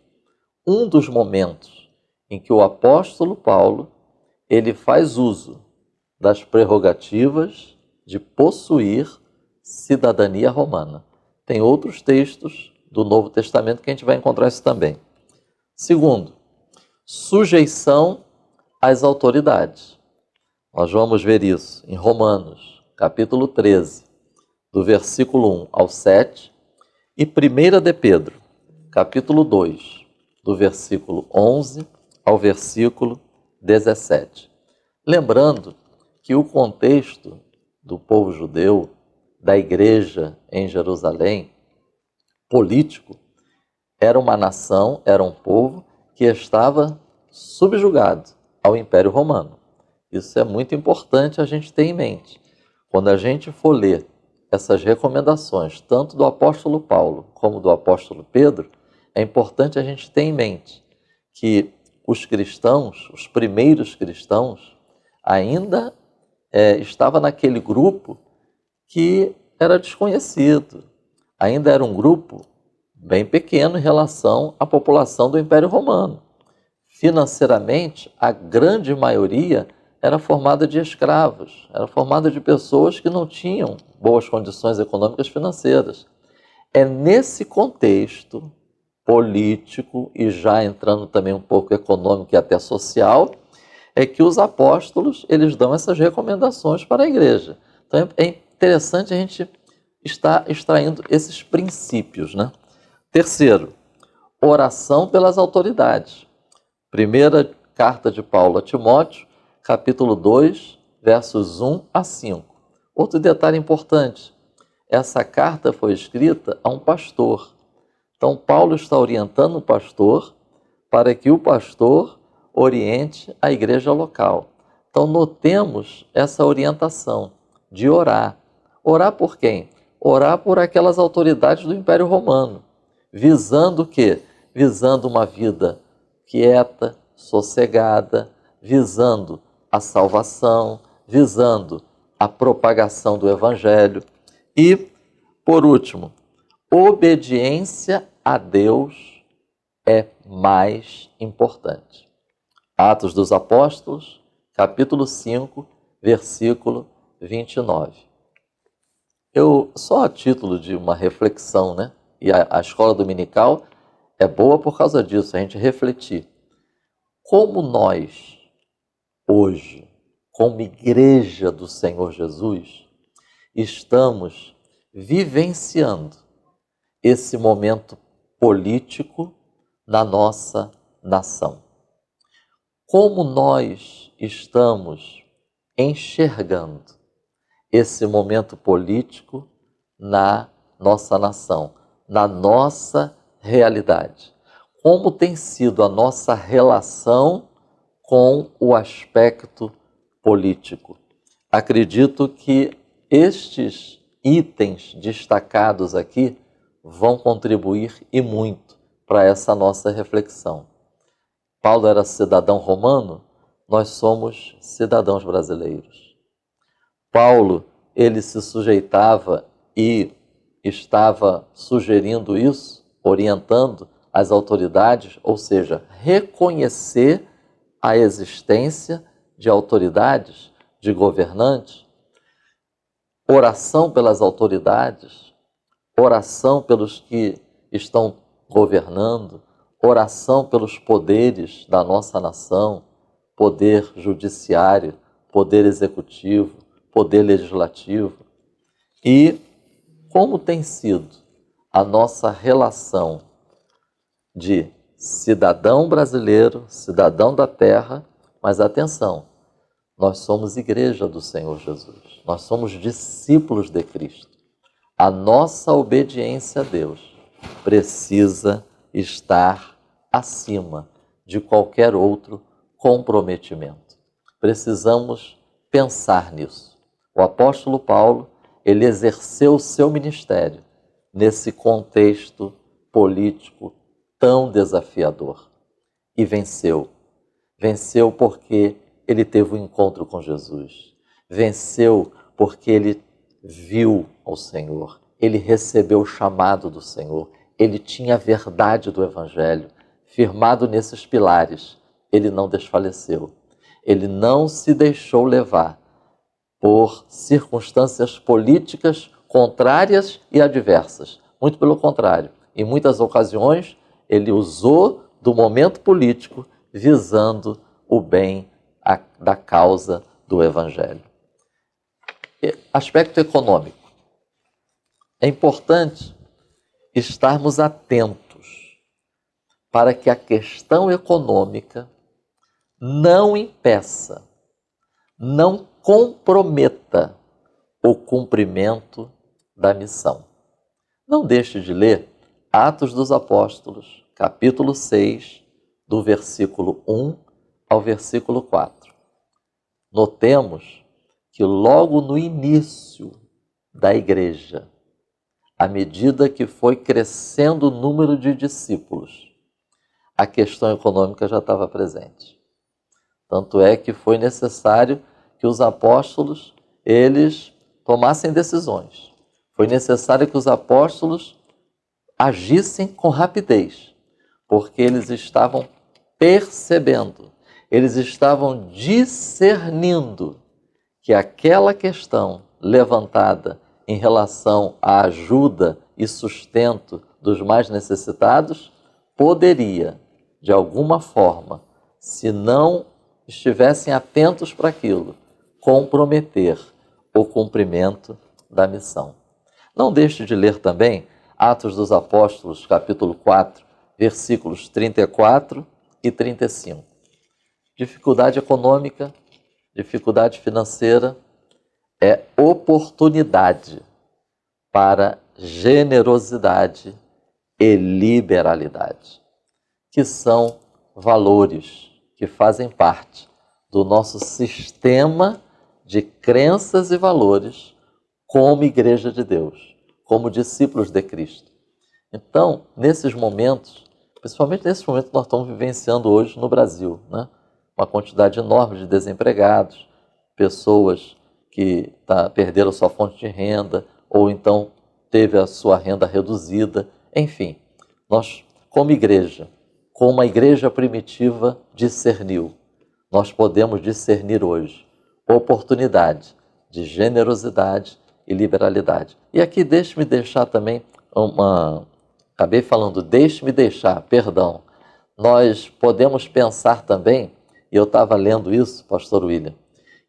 um dos momentos em que o apóstolo Paulo ele faz uso das prerrogativas de possuir cidadania romana. Tem outros textos do Novo Testamento, que a gente vai encontrar isso também. Segundo, sujeição às autoridades. Nós vamos ver isso em Romanos, capítulo 13, do versículo 1 ao 7, e 1 de Pedro, capítulo 2, do versículo 11 ao versículo 17. Lembrando que o contexto do povo judeu, da igreja em Jerusalém, político, era uma nação, era um povo que estava subjugado ao Império Romano. Isso é muito importante a gente ter em mente. Quando a gente for ler essas recomendações, tanto do apóstolo Paulo como do apóstolo Pedro, é importante a gente ter em mente que os cristãos, os primeiros cristãos, ainda estava naquele grupo que era desconhecido. Ainda era um grupo bem pequeno em relação à população do Império Romano. Financeiramente, a grande maioria era formada de escravos, era formada de pessoas que não tinham boas condições econômicas financeiras. É nesse contexto político e já entrando também um pouco econômico e até social, é que os apóstolos eles dão essas recomendações para a igreja. Então é interessante a gente estar extraindo esses princípios, né? Terceiro, oração pelas autoridades. Primeira carta de Paulo a Timóteo, capítulo 2, versos 1 a 5. Outro detalhe importante, essa carta foi escrita a um pastor. Então, Paulo está orientando o pastor para que o pastor oriente a igreja local. Então, notemos essa orientação de orar. Orar por quem? Orar por aquelas autoridades do Império Romano. Visando o quê? Visando uma vida quieta, sossegada, visando a salvação, visando a propagação do Evangelho. E, por último, obediência a Deus é mais importante. Atos dos Apóstolos, capítulo 5, versículo 29. Só a título de uma reflexão, né? E a escola dominical é boa por causa disso, a gente refletir. Como nós, hoje, como igreja do Senhor Jesus, estamos vivenciando esse momento político na nossa nação. Como nós estamos enxergando esse momento político na nossa nação, na nossa realidade. Como tem sido a nossa relação com o aspecto político? Acredito que estes itens destacados aqui vão contribuir e muito para essa nossa reflexão. Paulo era cidadão romano, nós somos cidadãos brasileiros. Paulo, ele se sujeitava e estava sugerindo isso, orientando as autoridades, ou seja, reconhecer a existência de autoridades, de governantes, oração pelas autoridades, oração pelos que estão governando, oração pelos poderes da nossa nação, poder judiciário, poder executivo, poder legislativo. E como tem sido a nossa relação de cidadão brasileiro, cidadão da terra, mas atenção, nós somos igreja do Senhor Jesus, nós somos discípulos de Cristo. A nossa obediência a Deus precisa estar acima de qualquer outro comprometimento. Precisamos pensar nisso. O apóstolo Paulo, ele exerceu o seu ministério nesse contexto político tão desafiador e venceu. Venceu porque ele teve um encontro com Jesus. Venceu porque ele viu ao Senhor. Ele recebeu o chamado do Senhor. Ele tinha a verdade do Evangelho. Firmado nesses pilares, ele não desfaleceu. Ele não se deixou levar por circunstâncias políticas contrárias e adversas. Muito pelo contrário, em muitas ocasiões, ele usou do momento político visando o bem da causa do Evangelho. Aspecto econômico. É importante estarmos atentos para que a questão econômica não impeça, não comprometa o cumprimento da missão. Não deixe de ler Atos dos Apóstolos, capítulo 6, do versículo 1 ao versículo 4. Notemos que logo no início da igreja, à medida que foi crescendo o número de discípulos, a questão econômica já estava presente. Tanto é que foi necessário que os apóstolos, eles tomassem decisões. Foi necessário que os apóstolos agissem com rapidez, porque eles estavam percebendo, eles estavam discernindo que aquela questão levantada em relação à ajuda e sustento dos mais necessitados poderia, de alguma forma, se não estivessem atentos para aquilo, comprometer o cumprimento da missão. Não deixe de ler também Atos dos Apóstolos, capítulo 4, versículos 34 e 35. Dificuldade econômica, dificuldade financeira é oportunidade para generosidade e liberalidade, que são valores que fazem parte do nosso sistema de crenças e valores como Igreja de Deus, como discípulos de Cristo. Então, nesses momentos, principalmente nesse momento que nós estamos vivenciando hoje no Brasil, né? Uma quantidade enorme de desempregados, pessoas que perderam sua fonte de renda, ou então teve a sua renda reduzida. Enfim, nós, como igreja, como a igreja primitiva discerniu, nós podemos discernir hoje oportunidade de generosidade e liberalidade. E aqui deixe-me deixar também nós podemos pensar também, e eu estava lendo isso, pastor William,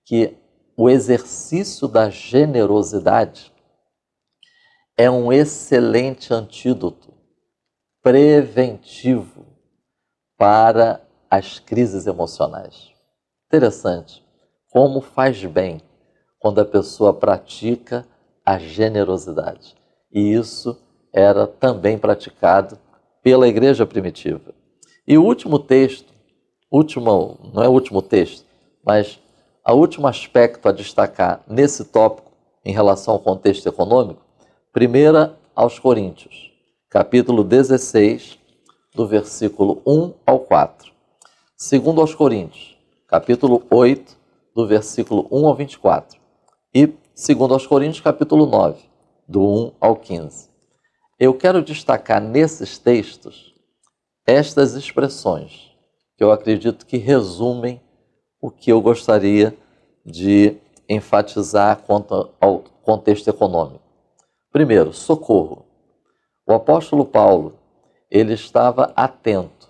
que o exercício da generosidade é um excelente antídoto preventivo para as crises emocionais. Interessante como faz bem quando a pessoa pratica a generosidade. E isso era também praticado pela igreja primitiva. E o último texto, não é o último texto, mas o último aspecto a destacar nesse tópico em relação ao contexto econômico, 1 aos Coríntios, capítulo 16, do versículo 1 ao 4. 2 aos Coríntios, capítulo 8, do versículo 1 ao 24. E 2 aos Coríntios, capítulo 9, do 1 ao 15. Eu quero destacar nesses textos estas expressões que eu acredito que resumem o que eu gostaria de enfatizar quanto ao contexto econômico. Primeiro, socorro. O apóstolo Paulo, ele estava atento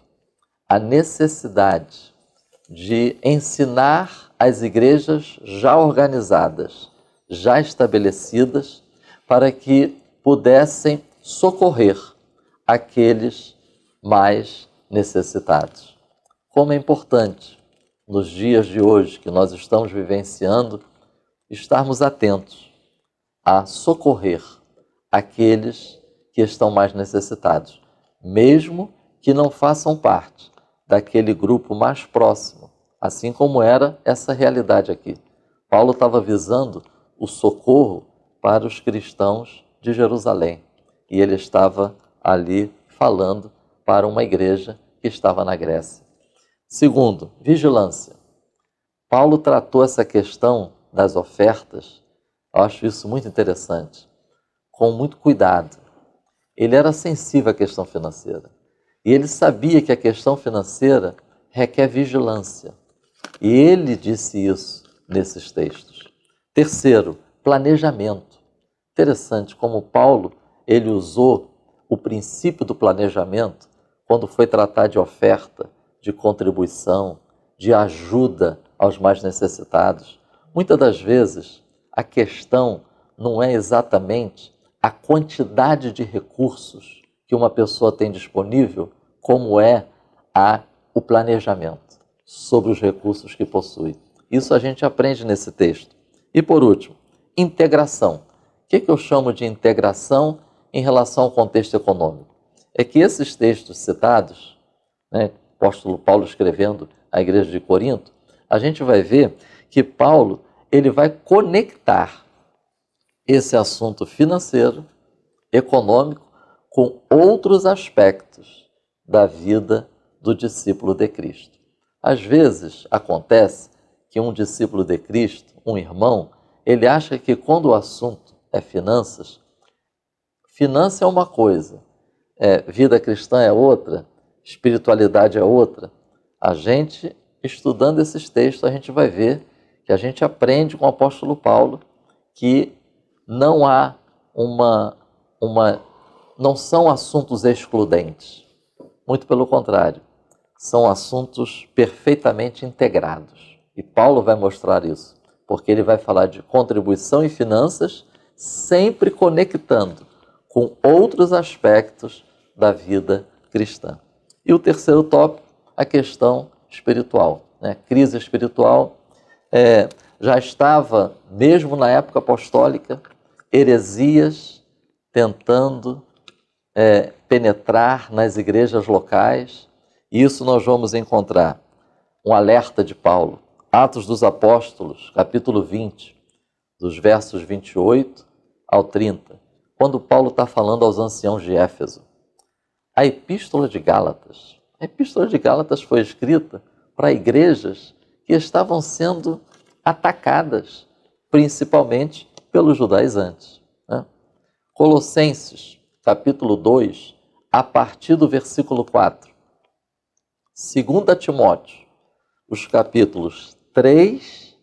à necessidade de ensinar as igrejas já organizadas, já estabelecidas, para que pudessem socorrer aqueles mais necessitados. Como é importante, nos dias de hoje que nós estamos vivenciando, estarmos atentos a socorrer aqueles que estão mais necessitados, mesmo que não façam parte daquele grupo mais próximo, assim como era essa realidade aqui. Paulo estava visando o socorro para os cristãos de Jerusalém, e ele estava ali falando para uma igreja que estava na Grécia. Segundo, vigilância. Paulo tratou essa questão das ofertas, eu acho isso muito interessante, com muito cuidado. Ele era sensível à questão financeira. E ele sabia que a questão financeira requer vigilância. E ele disse isso nesses textos. Terceiro, planejamento. Interessante como Paulo, ele usou o princípio do planejamento quando foi tratar de oferta, de contribuição, de ajuda aos mais necessitados. Muitas das vezes, a questão não é exatamente a quantidade de recursos que uma pessoa tem disponível, como é o planejamento sobre os recursos que possui. Isso a gente aprende nesse texto. E por último, integração. O que eu chamo de integração em relação ao contexto econômico? É que esses textos citados, né, o apóstolo Paulo escrevendo à igreja de Corinto, a gente vai ver que Paulo ele vai conectar esse assunto financeiro, econômico, com outros aspectos da vida do discípulo de Cristo. Às vezes acontece que um discípulo de Cristo, um irmão, ele acha que quando o assunto é finanças, finança é uma coisa, vida cristã é outra, espiritualidade é outra. A gente, estudando esses textos, a gente vai ver que a gente aprende com o apóstolo Paulo que não há não são assuntos excludentes. Muito pelo contrário, são assuntos perfeitamente integrados. E Paulo vai mostrar isso, porque ele vai falar de contribuição e finanças, sempre conectando com outros aspectos da vida cristã. E o terceiro tópico, a questão espiritual. Crise espiritual já estava, mesmo na época apostólica, heresias tentando penetrar nas igrejas locais. E isso nós vamos encontrar um alerta de Paulo. Atos dos Apóstolos, capítulo 20, dos versos 28 ao 30, quando Paulo está falando aos anciãos de Éfeso. A Epístola de Gálatas. A Epístola de Gálatas foi escrita para igrejas que estavam sendo atacadas, principalmente pelos judaizantes. Colossenses, capítulo 2, a partir do versículo 4. 2 Timóteo, os capítulos 3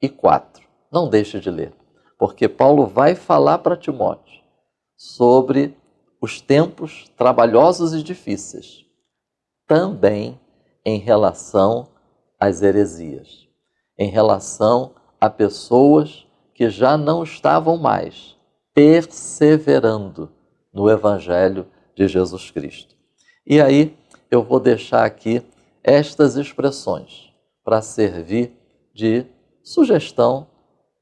e 4. Não deixe de ler, porque Paulo vai falar para Timóteo sobre os tempos trabalhosos e difíceis, também em relação às heresias, em relação a pessoas que já não estavam mais perseverando no Evangelho de Jesus Cristo. E aí eu vou deixar aqui estas expressões para servir de sugestão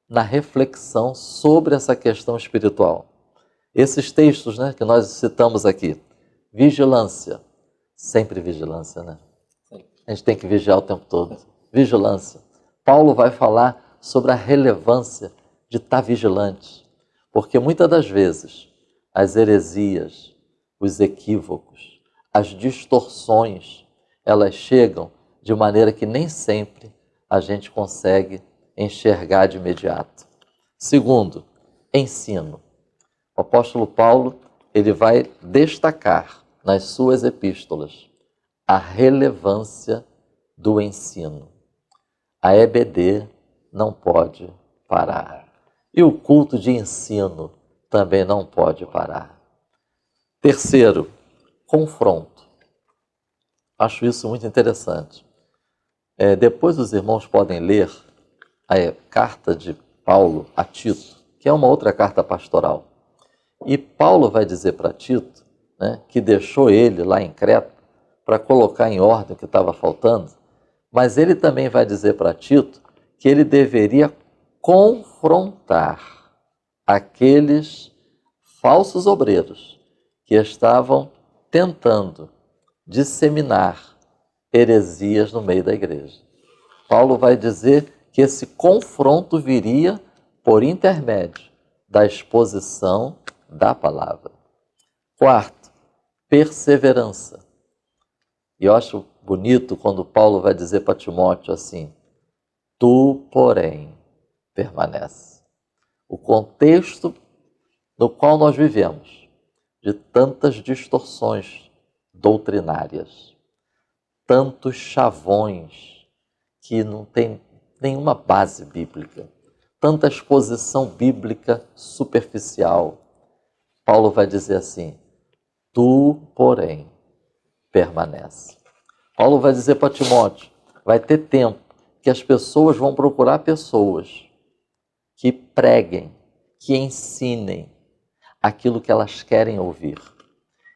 na reflexão sobre essa questão espiritual. Esses textos, que nós citamos aqui, vigilância, sempre vigilância, A gente tem que vigiar o tempo todo. Vigilância. Paulo vai falar sobre a relevância de estar vigilante, porque muitas das vezes as heresias, os equívocos, as distorções, elas chegam de maneira que nem sempre a gente consegue enxergar de imediato. Segundo, ensino. O apóstolo Paulo ele vai destacar nas suas epístolas a relevância do ensino. A EBD não pode parar. E o culto de ensino também não pode parar. Terceiro, confronto. Acho isso muito interessante. Depois os irmãos podem ler a carta de Paulo a Tito, que é uma outra carta pastoral. E Paulo vai dizer para Tito, que deixou ele lá em Creta para colocar em ordem o que estava faltando, mas ele também vai dizer para Tito que ele deveria confrontar aqueles falsos obreiros que estavam tentando disseminar heresias no meio da igreja. Paulo vai dizer que esse confronto viria por intermédio da exposição da palavra. Quarto, perseverança. E eu acho bonito quando Paulo vai dizer para Timóteo assim: tu, porém, permanece. O contexto no qual nós vivemos, de tantas distorções doutrinárias, tantos chavões que não tem nenhuma base bíblica, tanta exposição bíblica superficial. Paulo vai dizer assim: Tu, porém, permanece. Paulo vai dizer para Timóteo, vai ter tempo que as pessoas vão procurar pessoas que preguem, que ensinem aquilo que elas querem ouvir.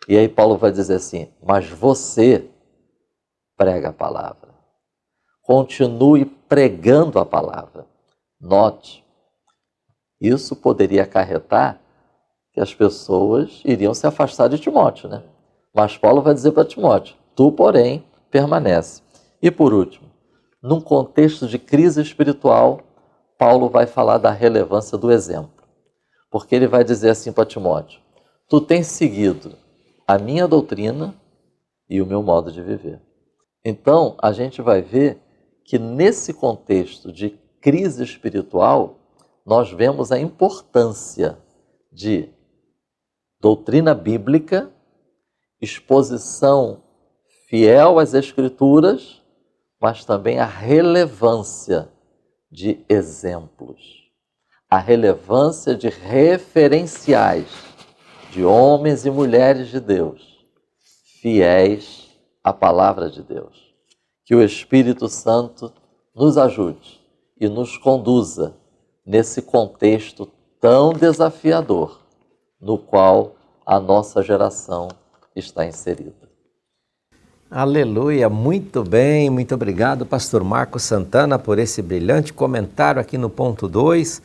E aí Paulo vai dizer assim, mas você prega a palavra. Continue pregando a palavra. Note, isso poderia acarretar que as pessoas iriam se afastar de Timóteo, né? Mas Paulo vai dizer para Timóteo, tu, porém, permanece. E por último, num contexto de crise espiritual, Paulo vai falar da relevância do exemplo. Porque ele vai dizer assim para Timóteo, tu tens seguido a minha doutrina e o meu modo de viver. Então, a gente vai ver que nesse contexto de crise espiritual, nós vemos a importância de doutrina bíblica, exposição fiel às Escrituras, mas também a relevância de exemplos, a relevância de referenciais de homens e mulheres de Deus, fiéis à palavra de Deus. Que o Espírito Santo nos ajude e nos conduza nesse contexto tão desafiador no qual a nossa geração está inserida. Aleluia, muito bem, muito obrigado, pastor Marcos Santana, por esse brilhante comentário aqui no ponto 2.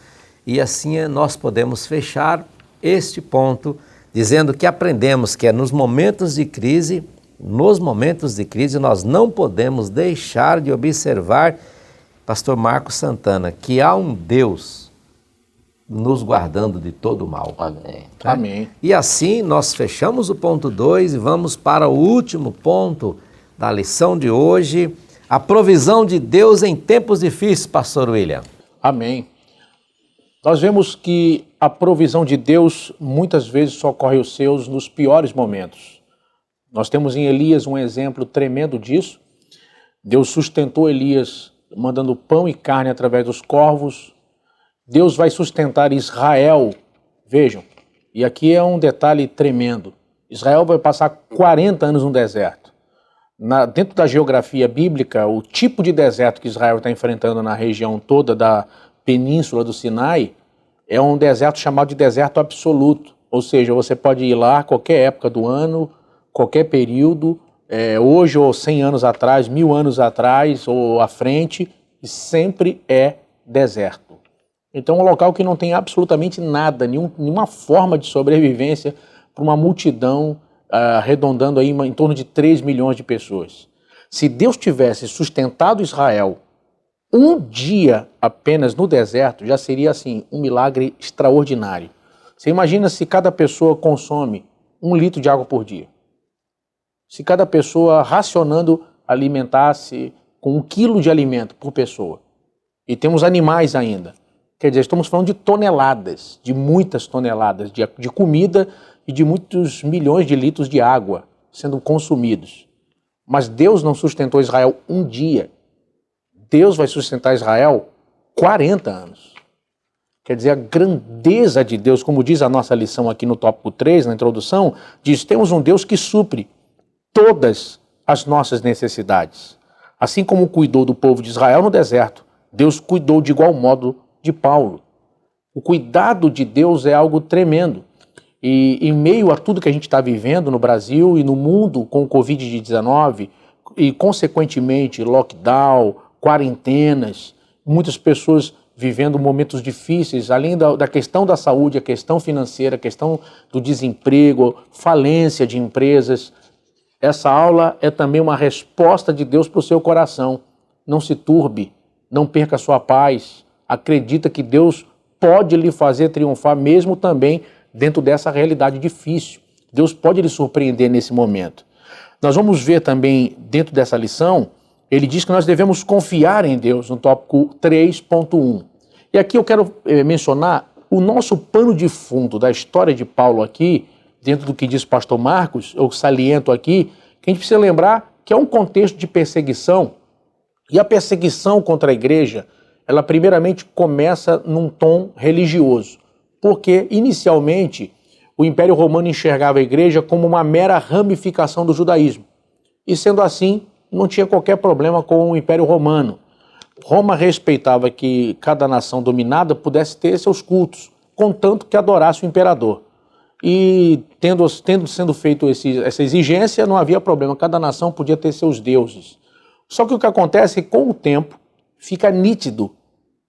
E assim nós podemos fechar este ponto, dizendo que aprendemos que é nos momentos de crise nós não podemos deixar de observar, pastor Marcos Santana, que há um Deus nos guardando de todo o mal. Amém. Né? Amém. E assim nós fechamos o ponto 2 e vamos para o último ponto da lição de hoje, a provisão de Deus em tempos difíceis, pastor William. Amém. Nós vemos que a provisão de Deus muitas vezes socorre os seus nos piores momentos. Nós temos em Elias um exemplo tremendo disso. Deus sustentou Elias mandando pão e carne através dos corvos. Deus vai sustentar Israel, vejam, e aqui é um detalhe tremendo. Israel vai passar 40 anos no deserto. Dentro da geografia bíblica, o tipo de deserto que Israel está enfrentando na região toda da península do Sinai é um deserto chamado de deserto absoluto. Ou seja, você pode ir lá qualquer época do ano, qualquer período, hoje ou 100 anos atrás, 1000 anos atrás ou à frente, e sempre é deserto. Então é um local que não tem absolutamente nada, nenhuma forma de sobrevivência para uma multidão arredondando aí em torno de 3 milhões de pessoas. Se Deus tivesse sustentado Israel um dia apenas no deserto, já seria assim um milagre extraordinário. Você imagina se cada pessoa consome 1 litro de água por dia. Se cada pessoa racionando alimentasse com 1 quilo de alimento por pessoa. E temos animais ainda. Quer dizer, estamos falando de toneladas, de muitas toneladas de comida e de muitos milhões de litros de água sendo consumidos. Mas Deus não sustentou Israel um dia. Deus vai sustentar Israel 40 anos. Quer dizer, a grandeza de Deus, como diz a nossa lição aqui no tópico 3, na introdução, diz, temos um Deus que supre todas as nossas necessidades. Assim como cuidou do povo de Israel no deserto, Deus cuidou de igual modo de Paulo. O cuidado de Deus é algo tremendo. E em meio a tudo que a gente está vivendo no Brasil e no mundo com o Covid-19 e, consequentemente, lockdown, quarentenas, muitas pessoas vivendo momentos difíceis, além da questão da saúde, a questão financeira, a questão do desemprego, falência de empresas. Essa aula é também uma resposta de Deus para o seu coração. Não se turbe, não perca a sua paz. Acredita que Deus pode lhe fazer triunfar mesmo também dentro dessa realidade difícil. Deus pode lhe surpreender nesse momento. Nós vamos ver também dentro dessa lição, ele diz que nós devemos confiar em Deus no tópico 3.1. E aqui eu quero mencionar o nosso pano de fundo da história de Paulo aqui, dentro do que diz o pastor Marcos, eu saliento aqui, que a gente precisa lembrar que é um contexto de perseguição, e a perseguição contra a igreja, ela primeiramente começa num tom religioso, porque inicialmente o Império Romano enxergava a igreja como uma mera ramificação do judaísmo. E sendo assim, não tinha qualquer problema com o Império Romano. Roma respeitava que cada nação dominada pudesse ter seus cultos, contanto que adorasse o imperador. E tendo sendo feito essa exigência, não havia problema, cada nação podia ter seus deuses. Só que o que acontece é que com o tempo fica nítido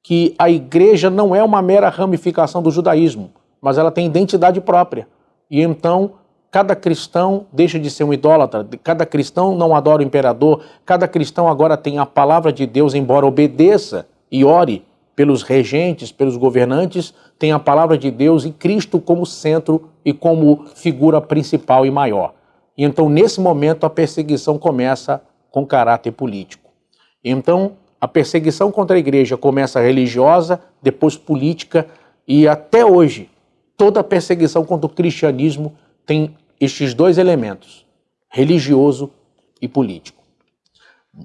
que a igreja não é uma mera ramificação do judaísmo, mas ela tem identidade própria. E então cada cristão deixa de ser um idólatra, cada cristão não adora o imperador, cada cristão agora tem a palavra de Deus, embora obedeça e ore pelos regentes, pelos governantes, tem a palavra de Deus e Cristo como centro e como figura principal e maior. E então, nesse momento, a perseguição começa com caráter político. Então, a perseguição contra a igreja começa religiosa, depois política, e até hoje, toda perseguição contra o cristianismo tem estes dois elementos, religioso e político.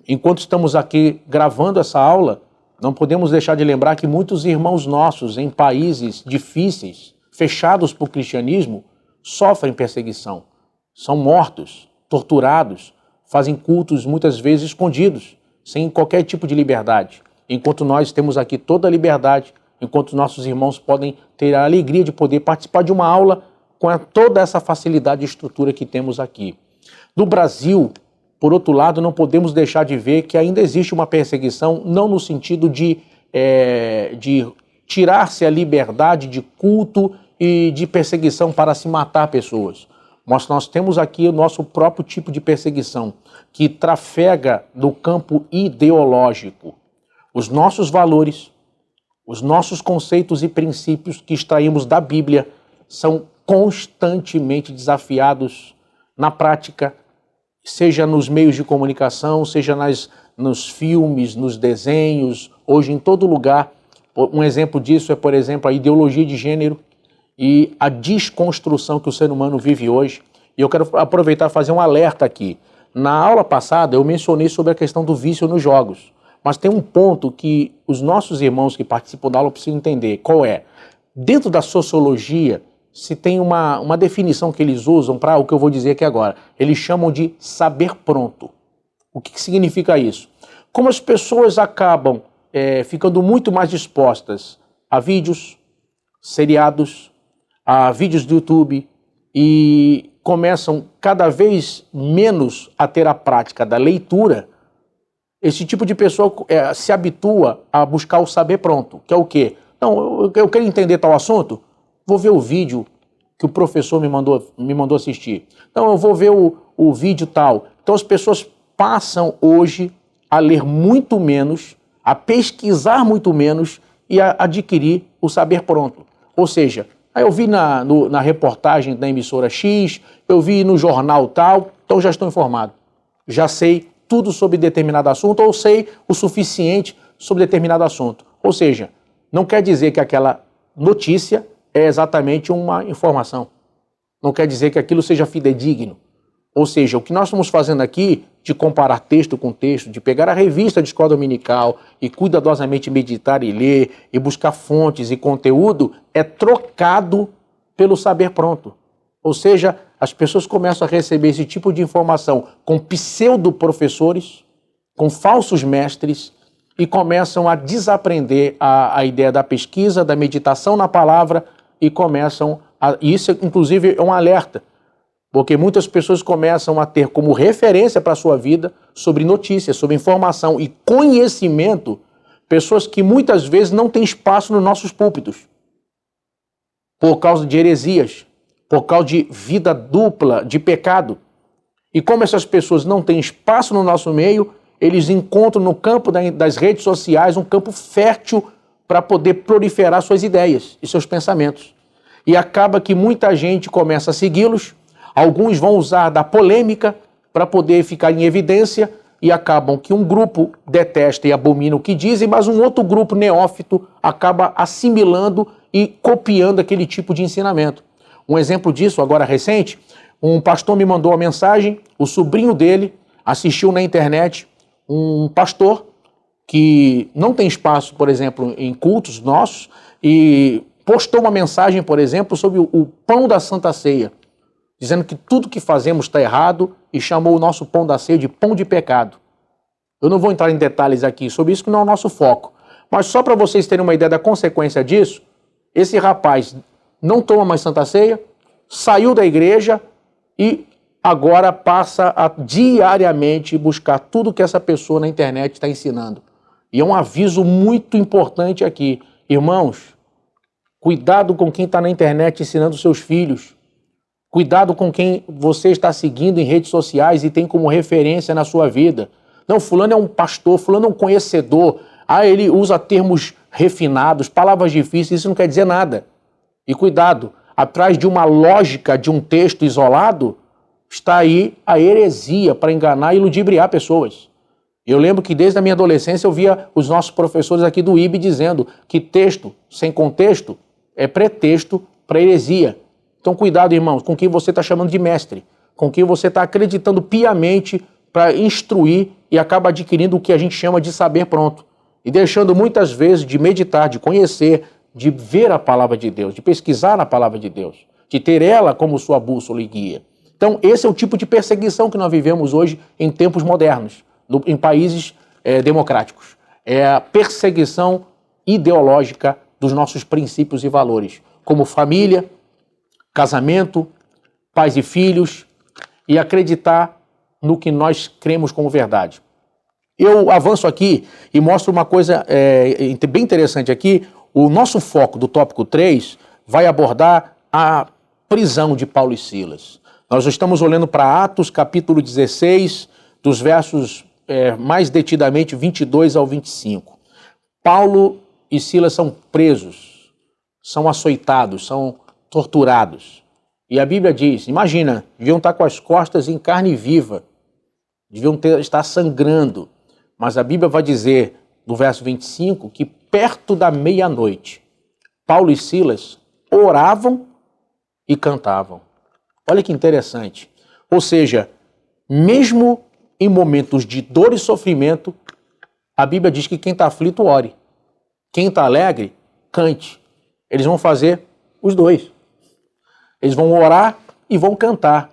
Enquanto estamos aqui gravando essa aula, não podemos deixar de lembrar que muitos irmãos nossos em países difíceis, fechados por cristianismo, sofrem perseguição, são mortos, torturados, fazem cultos muitas vezes escondidos, sem qualquer tipo de liberdade. Enquanto nós temos aqui toda a liberdade, enquanto nossos irmãos podem ter a alegria de poder participar de uma aula com toda essa facilidade e estrutura que temos aqui. No Brasil, por outro lado, não podemos deixar de ver que ainda existe uma perseguição, não no sentido de tirar-se a liberdade de culto e de perseguição para se matar pessoas. Mas nós temos aqui o nosso próprio tipo de perseguição, que trafega no campo ideológico. Os nossos valores, os nossos conceitos e princípios que extraímos da Bíblia são constantemente desafiados na prática, seja nos meios de comunicação, seja nos filmes, nos desenhos, hoje em todo lugar. Um exemplo disso é, por exemplo, a ideologia de gênero e a desconstrução que o ser humano vive hoje. E eu quero aproveitar e fazer um alerta aqui. Na aula passada eu mencionei sobre a questão do vício nos jogos, mas tem um ponto que os nossos irmãos que participam da aula precisam entender. Qual é? Dentro da sociologia, se tem uma definição que eles usam para o que eu vou dizer aqui agora. Eles chamam de saber pronto. O que significa isso? Como as pessoas acabam ficando muito mais dispostas a vídeos, seriados, a vídeos do YouTube e começam cada vez menos a ter a prática da leitura, esse tipo de pessoa se habitua a buscar o saber pronto, que é o quê? Não, eu quero entender tal assunto, vou ver o vídeo que o professor me mandou assistir. Então eu vou ver o vídeo tal. Então as pessoas passam hoje a ler muito menos, a pesquisar muito menos e a adquirir o saber pronto. Ou seja, eu vi na reportagem da emissora X, eu vi no jornal tal, então já estou informado. Já sei tudo sobre determinado assunto ou sei o suficiente sobre determinado assunto. Ou seja, não quer dizer que aquela notícia é exatamente uma informação. Não quer dizer que aquilo seja fidedigno. Ou seja, o que nós estamos fazendo aqui, de comparar texto com texto, de pegar a revista de escola dominical e cuidadosamente meditar e ler, e buscar fontes e conteúdo, é trocado pelo saber pronto. Ou seja, as pessoas começam a receber esse tipo de informação com pseudo-professores, com falsos mestres, e começam a desaprender a ideia da pesquisa, da meditação na palavra, e começam a... Isso, inclusive, é um alerta, porque muitas pessoas começam a ter como referência para a sua vida sobre notícias, sobre informação e conhecimento, pessoas que muitas vezes não têm espaço nos nossos púlpitos, por causa de heresias, por causa de vida dupla, de pecado. E como essas pessoas não têm espaço no nosso meio, eles encontram no campo das redes sociais um campo fértil para poder proliferar suas ideias e seus pensamentos. E acaba que muita gente começa a segui-los, alguns vão usar da polêmica para poder ficar em evidência e acabam que um grupo detesta e abomina o que dizem, mas um outro grupo neófito acaba assimilando e copiando aquele tipo de ensinamento. Um exemplo disso, agora recente, um pastor me mandou uma mensagem, o sobrinho dele assistiu na internet um pastor que não tem espaço, por exemplo, em cultos nossos, e postou uma mensagem, por exemplo, sobre o pão da Santa Ceia, dizendo que tudo que fazemos está errado e chamou o nosso pão da ceia de pão de pecado. Eu não vou entrar em detalhes aqui sobre isso, que não é o nosso foco. Mas só para vocês terem uma ideia da consequência disso, esse rapaz não toma mais Santa Ceia, saiu da igreja e agora passa a diariamente buscar tudo que essa pessoa na internet está ensinando. E é um aviso muito importante aqui. Irmãos, cuidado com quem está na internet ensinando seus filhos. Cuidado com quem você está seguindo em redes sociais e tem como referência na sua vida. Não, fulano é um pastor, fulano é um conhecedor. Ele usa termos refinados, palavras difíceis, isso não quer dizer nada. E cuidado, atrás de uma lógica de um texto isolado, está aí a heresia para enganar e ludibriar pessoas. Eu lembro que desde a minha adolescência eu via os nossos professores aqui do IB dizendo que texto sem contexto é pretexto para heresia. Então cuidado, irmãos, com quem você está chamando de mestre, com quem você está acreditando piamente para instruir e acaba adquirindo o que a gente chama de saber pronto. E deixando muitas vezes de meditar, de conhecer, de ver a palavra de Deus, de pesquisar na palavra de Deus, de ter ela como sua bússola e guia. Então esse é o tipo de perseguição que nós vivemos hoje em tempos modernos, em países democráticos. É a perseguição ideológica dos nossos princípios e valores, como família, casamento, pais e filhos, e acreditar no que nós cremos como verdade. Eu avanço aqui e mostro uma coisa bem interessante aqui. O nosso foco do tópico 3 vai abordar a prisão de Paulo e Silas. Nós estamos olhando para Atos, capítulo 16, dos versos mais detidamente 22 ao 25. Paulo e Silas são presos, são açoitados, são torturados. E a Bíblia diz, imagina, deviam estar com as costas em carne viva, deviam estar sangrando. Mas a Bíblia vai dizer, no verso 25, que perto da meia-noite, Paulo e Silas oravam e cantavam. Olha que interessante. Ou seja, mesmo em momentos de dor e sofrimento, a Bíblia diz que quem está aflito, ore. Quem está alegre, cante. Eles vão fazer os dois. Eles vão orar e vão cantar.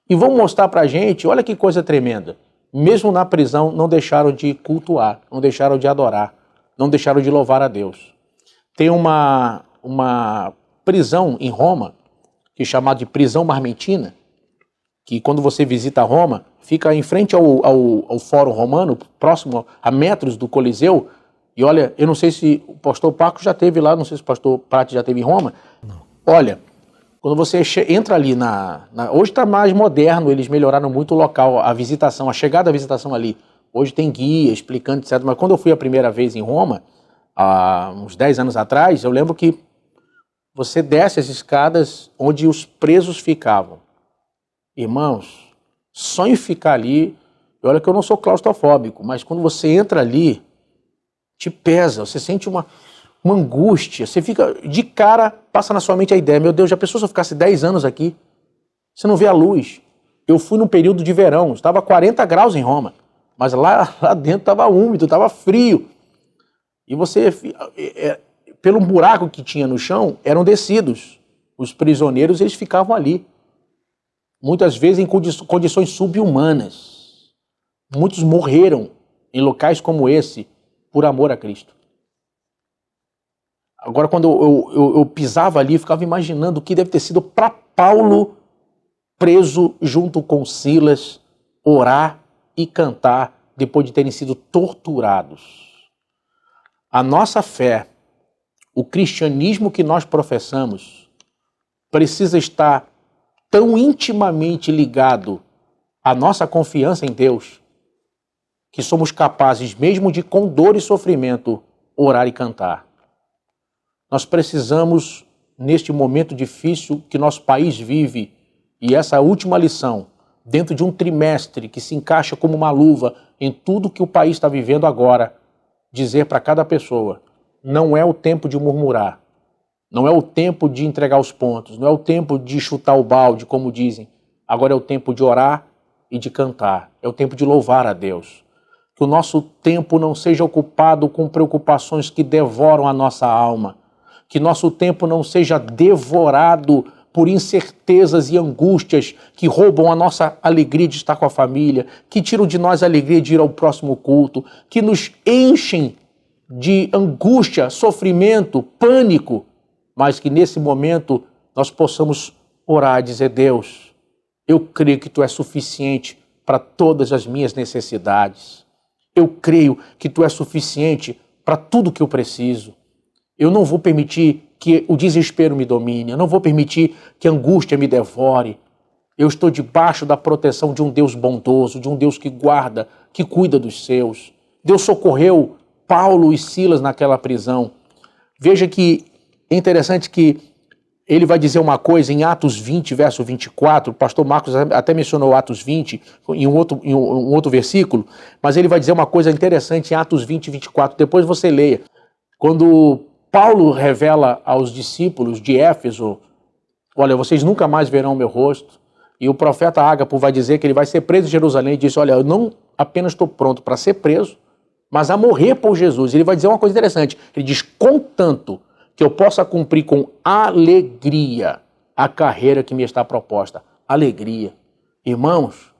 E vão mostrar para a gente, olha que coisa tremenda. Mesmo na prisão, não deixaram de cultuar, não deixaram de adorar, não deixaram de louvar a Deus. Tem uma prisão em Roma, que é chamada de prisão marmentina, que quando você visita Roma, fica em frente ao Fórum Romano, próximo a metros do Coliseu. E olha, eu não sei se o pastor Paco já esteve lá, não sei se o pastor Prati já esteve em Roma. Não. Olha, quando você entra ali hoje está mais moderno, eles melhoraram muito o local, a visitação, a chegada da visitação ali. Hoje tem guia explicando, etc. Mas quando eu fui a primeira vez em Roma, há uns 10 anos atrás, eu lembro que você desce as escadas onde os presos ficavam. Irmãos, só em ficar ali, olha que eu não sou claustrofóbico, mas quando você entra ali, te pesa, você sente uma angústia, você fica de cara, passa na sua mente a ideia, meu Deus, já pensou se eu ficasse 10 anos aqui? Você não vê a luz. Eu fui num período de verão, estava 40 graus em Roma, mas lá dentro estava úmido, estava frio. E você, pelo buraco que tinha no chão, eram descidos. Os prisioneiros, eles ficavam ali. Muitas vezes em condições subhumanas. Muitos morreram em locais como esse por amor a Cristo. Agora, quando eu pisava ali, eu ficava imaginando o que deve ter sido para Paulo, preso junto com Silas, orar e cantar depois de terem sido torturados. A nossa fé, o cristianismo que nós professamos, precisa estar tão intimamente ligado à nossa confiança em Deus, que somos capazes, mesmo de com dor e sofrimento, orar e cantar. Nós precisamos, neste momento difícil que nosso país vive, e essa última lição, dentro de um trimestre que se encaixa como uma luva em tudo que o país está vivendo agora, dizer para cada pessoa, não é o tempo de murmurar, não é o tempo de entregar os pontos, não é o tempo de chutar o balde, como dizem. Agora é o tempo de orar e de cantar, é o tempo de louvar a Deus. Que o nosso tempo não seja ocupado com preocupações que devoram a nossa alma, Que nosso tempo não seja devorado por incertezas e angústias que roubam a nossa alegria de estar com a família, que tiram de nós a alegria de ir ao próximo culto, que nos enchem de angústia, sofrimento, pânico, mas que nesse momento nós possamos orar e dizer: Deus, eu creio que Tu és suficiente para todas as minhas necessidades. Eu creio que Tu és suficiente para tudo que eu preciso. Eu não vou permitir que o desespero me domine, eu não vou permitir que a angústia me devore. Eu estou debaixo da proteção de um Deus bondoso, de um Deus que guarda, que cuida dos seus. Deus socorreu Paulo e Silas naquela prisão. Veja que é interessante que ele vai dizer uma coisa em Atos 20, verso 24, o pastor Marcos até mencionou Atos 20 em um outro versículo, mas ele vai dizer uma coisa interessante em Atos 20, 24, depois você leia. Quando Paulo revela aos discípulos de Éfeso: olha, vocês nunca mais verão meu rosto, e o profeta Ágapo vai dizer que ele vai ser preso em Jerusalém, e diz: olha, eu não apenas estou pronto para ser preso, mas a morrer por Jesus. Ele vai dizer uma coisa interessante, ele diz: contanto que eu possa cumprir com alegria a carreira que me está proposta. Alegria. Irmãos,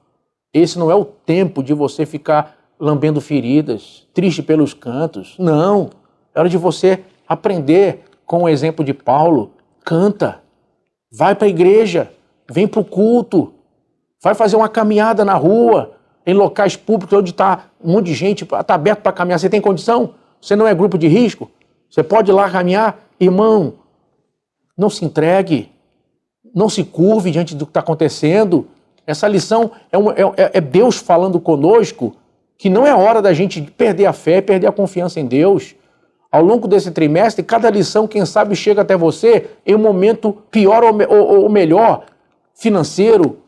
esse não é o tempo de você ficar lambendo feridas, triste pelos cantos. Não. É hora de você aprender com o exemplo de Paulo. Canta. Vai para a igreja. Vem para o culto. Vai fazer uma caminhada na rua, em locais públicos onde está um monte de gente, está aberto para caminhar. Você tem condição? Você não é grupo de risco? Você pode ir lá caminhar? Irmão, não se entregue, não se curve diante do que está acontecendo. Essa lição é Deus falando conosco, que não é hora da gente perder a fé, perder a confiança em Deus. Ao longo desse trimestre, cada lição, quem sabe, chega até você em um momento pior ou melhor, financeiro,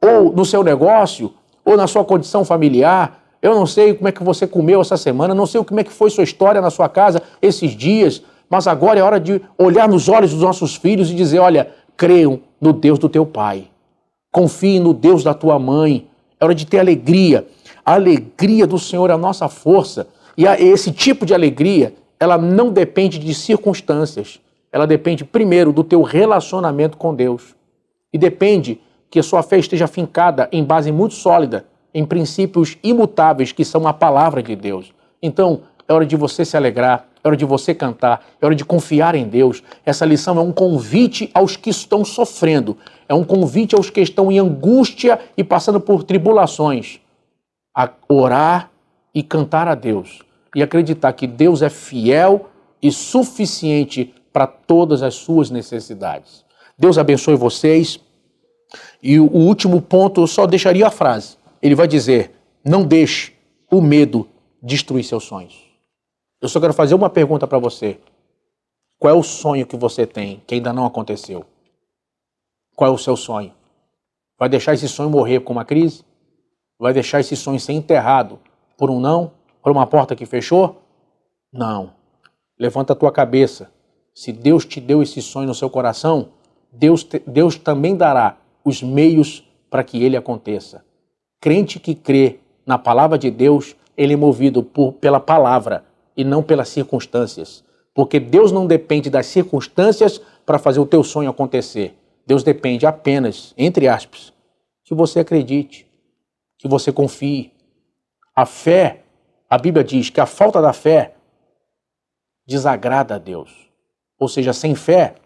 ou no seu negócio, ou na sua condição familiar. Eu não sei como é que você comeu essa semana, não sei como é que foi sua história na sua casa esses dias, mas agora é hora de olhar nos olhos dos nossos filhos e dizer: olha, creiam no Deus do teu pai, confiem no Deus da tua mãe. É hora de ter alegria. A alegria do Senhor é a nossa força. E esse tipo de alegria, ela não depende de circunstâncias. Ela depende, primeiro, do teu relacionamento com Deus. E depende que a sua fé esteja fincada em base muito sólida, em princípios imutáveis, que são a palavra de Deus. Então, é hora de você se alegrar, é hora de você cantar, é hora de confiar em Deus. Essa lição é um convite aos que estão sofrendo, é um convite aos que estão em angústia e passando por tribulações, a orar e cantar a Deus, e acreditar que Deus é fiel e suficiente para todas as suas necessidades. Deus abençoe vocês. E o último ponto, eu só deixaria a frase. Ele vai dizer: não deixe o medo destruir seus sonhos. Eu só quero fazer uma pergunta para você. Qual é o sonho que você tem que ainda não aconteceu? Qual é o seu sonho? Vai deixar esse sonho morrer com uma crise? Vai deixar esse sonho ser enterrado por um não? Por uma porta que fechou? Não. Levanta a tua cabeça. Se Deus te deu esse sonho no seu coração, Deus também dará os meios para que ele aconteça. Crente que crê na palavra de Deus, ele é movido pela palavra e não pelas circunstâncias. Porque Deus não depende das circunstâncias para fazer o teu sonho acontecer. Deus depende apenas, entre aspas, que você acredite, que você confie. A fé, a Bíblia diz que a falta da fé desagrada a Deus. Ou seja, sem fé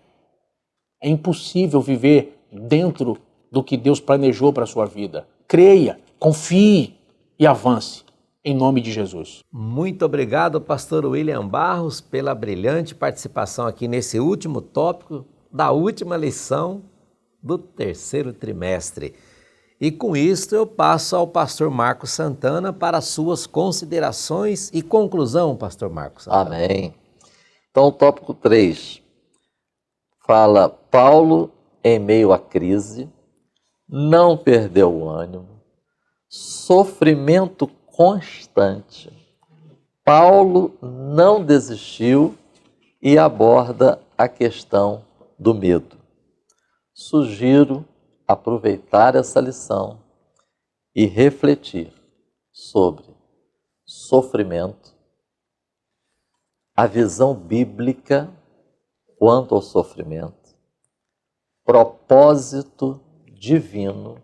é impossível viver dentro do que Deus planejou para a sua vida. Creia, confie e avance, em nome de Jesus. Muito obrigado, pastor William Barros, pela brilhante participação aqui nesse último tópico da última lição do terceiro trimestre. E com isto eu passo ao pastor Marcos Santana para as suas considerações e conclusão, pastor Marcos Santana. Amém. Então, o tópico 3 fala: Paulo, em meio à crise, não perdeu o ânimo, sofrimento constante. Paulo não desistiu e aborda a questão do medo. Sugiro aproveitar essa lição e refletir sobre sofrimento, a visão bíblica quanto ao sofrimento, propósito divino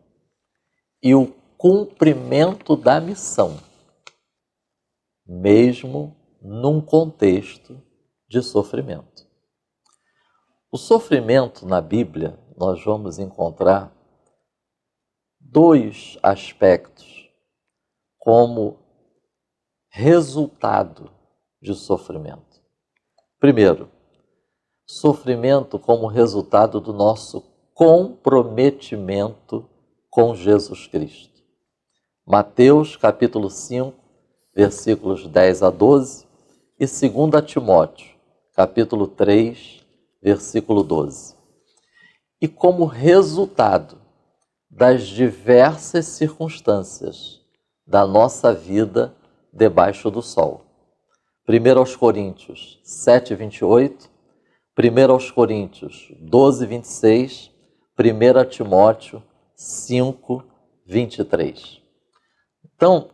e o cumprimento da missão, mesmo num contexto de sofrimento. O sofrimento na Bíblia, nós vamos encontrar dois aspectos como resultado de sofrimento. Primeiro, sofrimento como resultado do nosso comprometimento com Jesus Cristo. Mateus capítulo 5, versículos 10 a 12 e 2 Timóteo capítulo 3, versículo 12. E como resultado das diversas circunstâncias da nossa vida debaixo do sol. 1 Coríntios 7, 28, 1 Coríntios 12, 26, 1 Timóteo 5, 23. Então,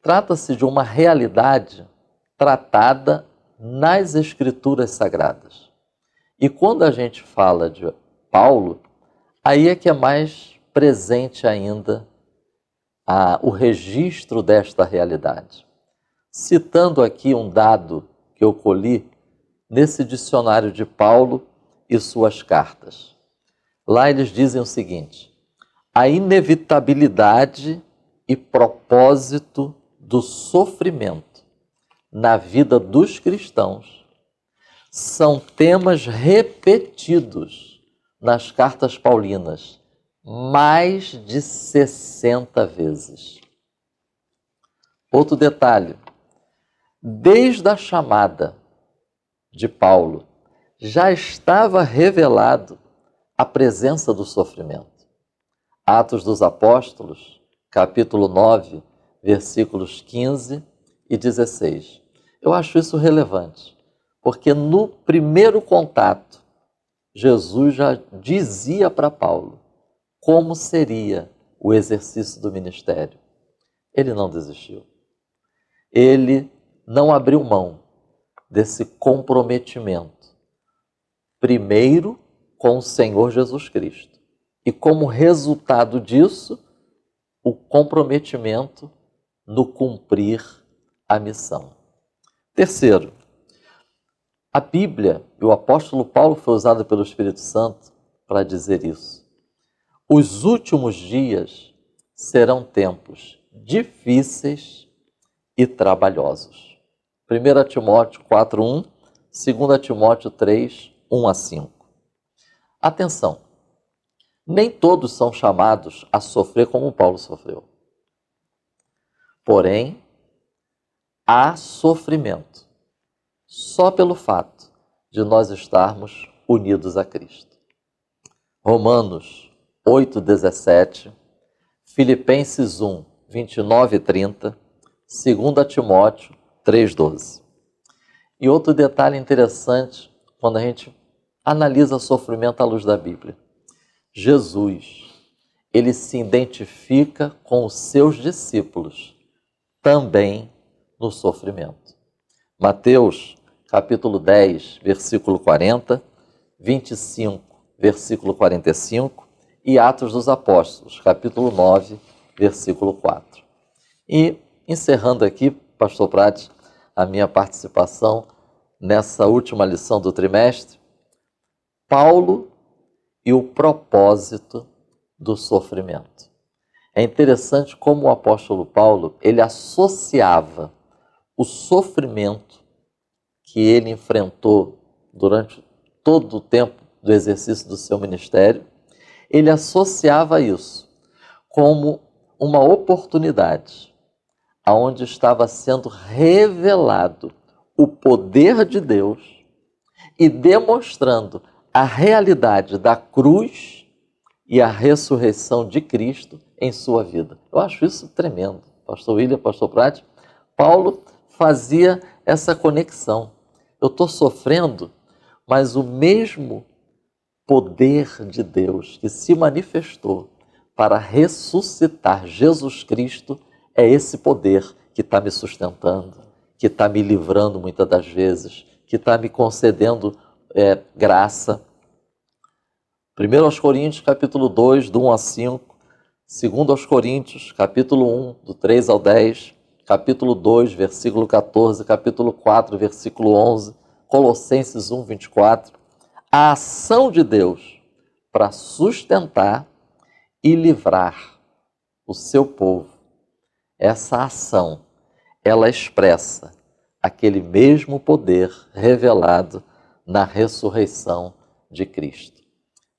trata-se de uma realidade tratada nas Escrituras Sagradas. E quando a gente fala de Paulo, aí é que é mais presente ainda o registro desta realidade. Citando aqui um dado que eu colhi nesse dicionário de Paulo e suas cartas. Lá eles dizem o seguinte: a inevitabilidade e propósito do sofrimento na vida dos cristãos são temas repetidos nas cartas paulinas mais de 60 vezes. Outro detalhe: desde a chamada de Paulo, já estava revelado a presença do sofrimento. Atos dos Apóstolos, capítulo 9, versículos 15 e 16. Eu acho isso relevante, porque no primeiro contato, Jesus já dizia para Paulo como seria o exercício do ministério. Ele não desistiu. Ele não abriu mão desse comprometimento, primeiro com o Senhor Jesus Cristo, e como resultado disso, o comprometimento no cumprir a missão. Terceiro, a Bíblia e o apóstolo Paulo foi usado pelo Espírito Santo para dizer isso. Os últimos dias serão tempos difíceis e trabalhosos. 1 Timóteo 4:1, 2 Timóteo 3, 1 a 5. Atenção, nem todos são chamados a sofrer como Paulo sofreu. Porém, há sofrimento só pelo fato de nós estarmos unidos a Cristo. Romanos 8:17, Filipenses 1, 29 e 30, 2 Timóteo 3:12. E outro detalhe interessante, quando a gente analisa sofrimento à luz da Bíblia. Jesus, ele se identifica com os seus discípulos, também no sofrimento. Mateus, capítulo 10, versículo 40, 25, versículo 45, e Atos dos Apóstolos, capítulo 9, versículo 4. E, encerrando aqui, pastor Prati, a minha participação nessa última lição do trimestre, Paulo e o propósito do sofrimento. É interessante como o apóstolo Paulo, ele associava o sofrimento que ele enfrentou durante todo o tempo do exercício do seu ministério, ele associava isso como uma oportunidade aonde estava sendo revelado o poder de Deus e demonstrando a realidade da cruz e a ressurreição de Cristo em sua vida. Eu acho isso tremendo. Pastor William, pastor Prati, Paulo fazia essa conexão. Eu estou sofrendo, mas o mesmo poder de Deus que se manifestou para ressuscitar Jesus Cristo é esse poder que está me sustentando, que está me livrando muitas das vezes, que está me concedendo graça. 1 aos Coríntios, capítulo 2, do 1 a 5. 2 aos Coríntios, capítulo 1, do 3 ao 10. Capítulo 2, versículo 14. Capítulo 4, versículo 11. Colossenses 1, 24. A ação de Deus para sustentar e livrar o seu povo. Essa ação, ela expressa aquele mesmo poder revelado na ressurreição de Cristo.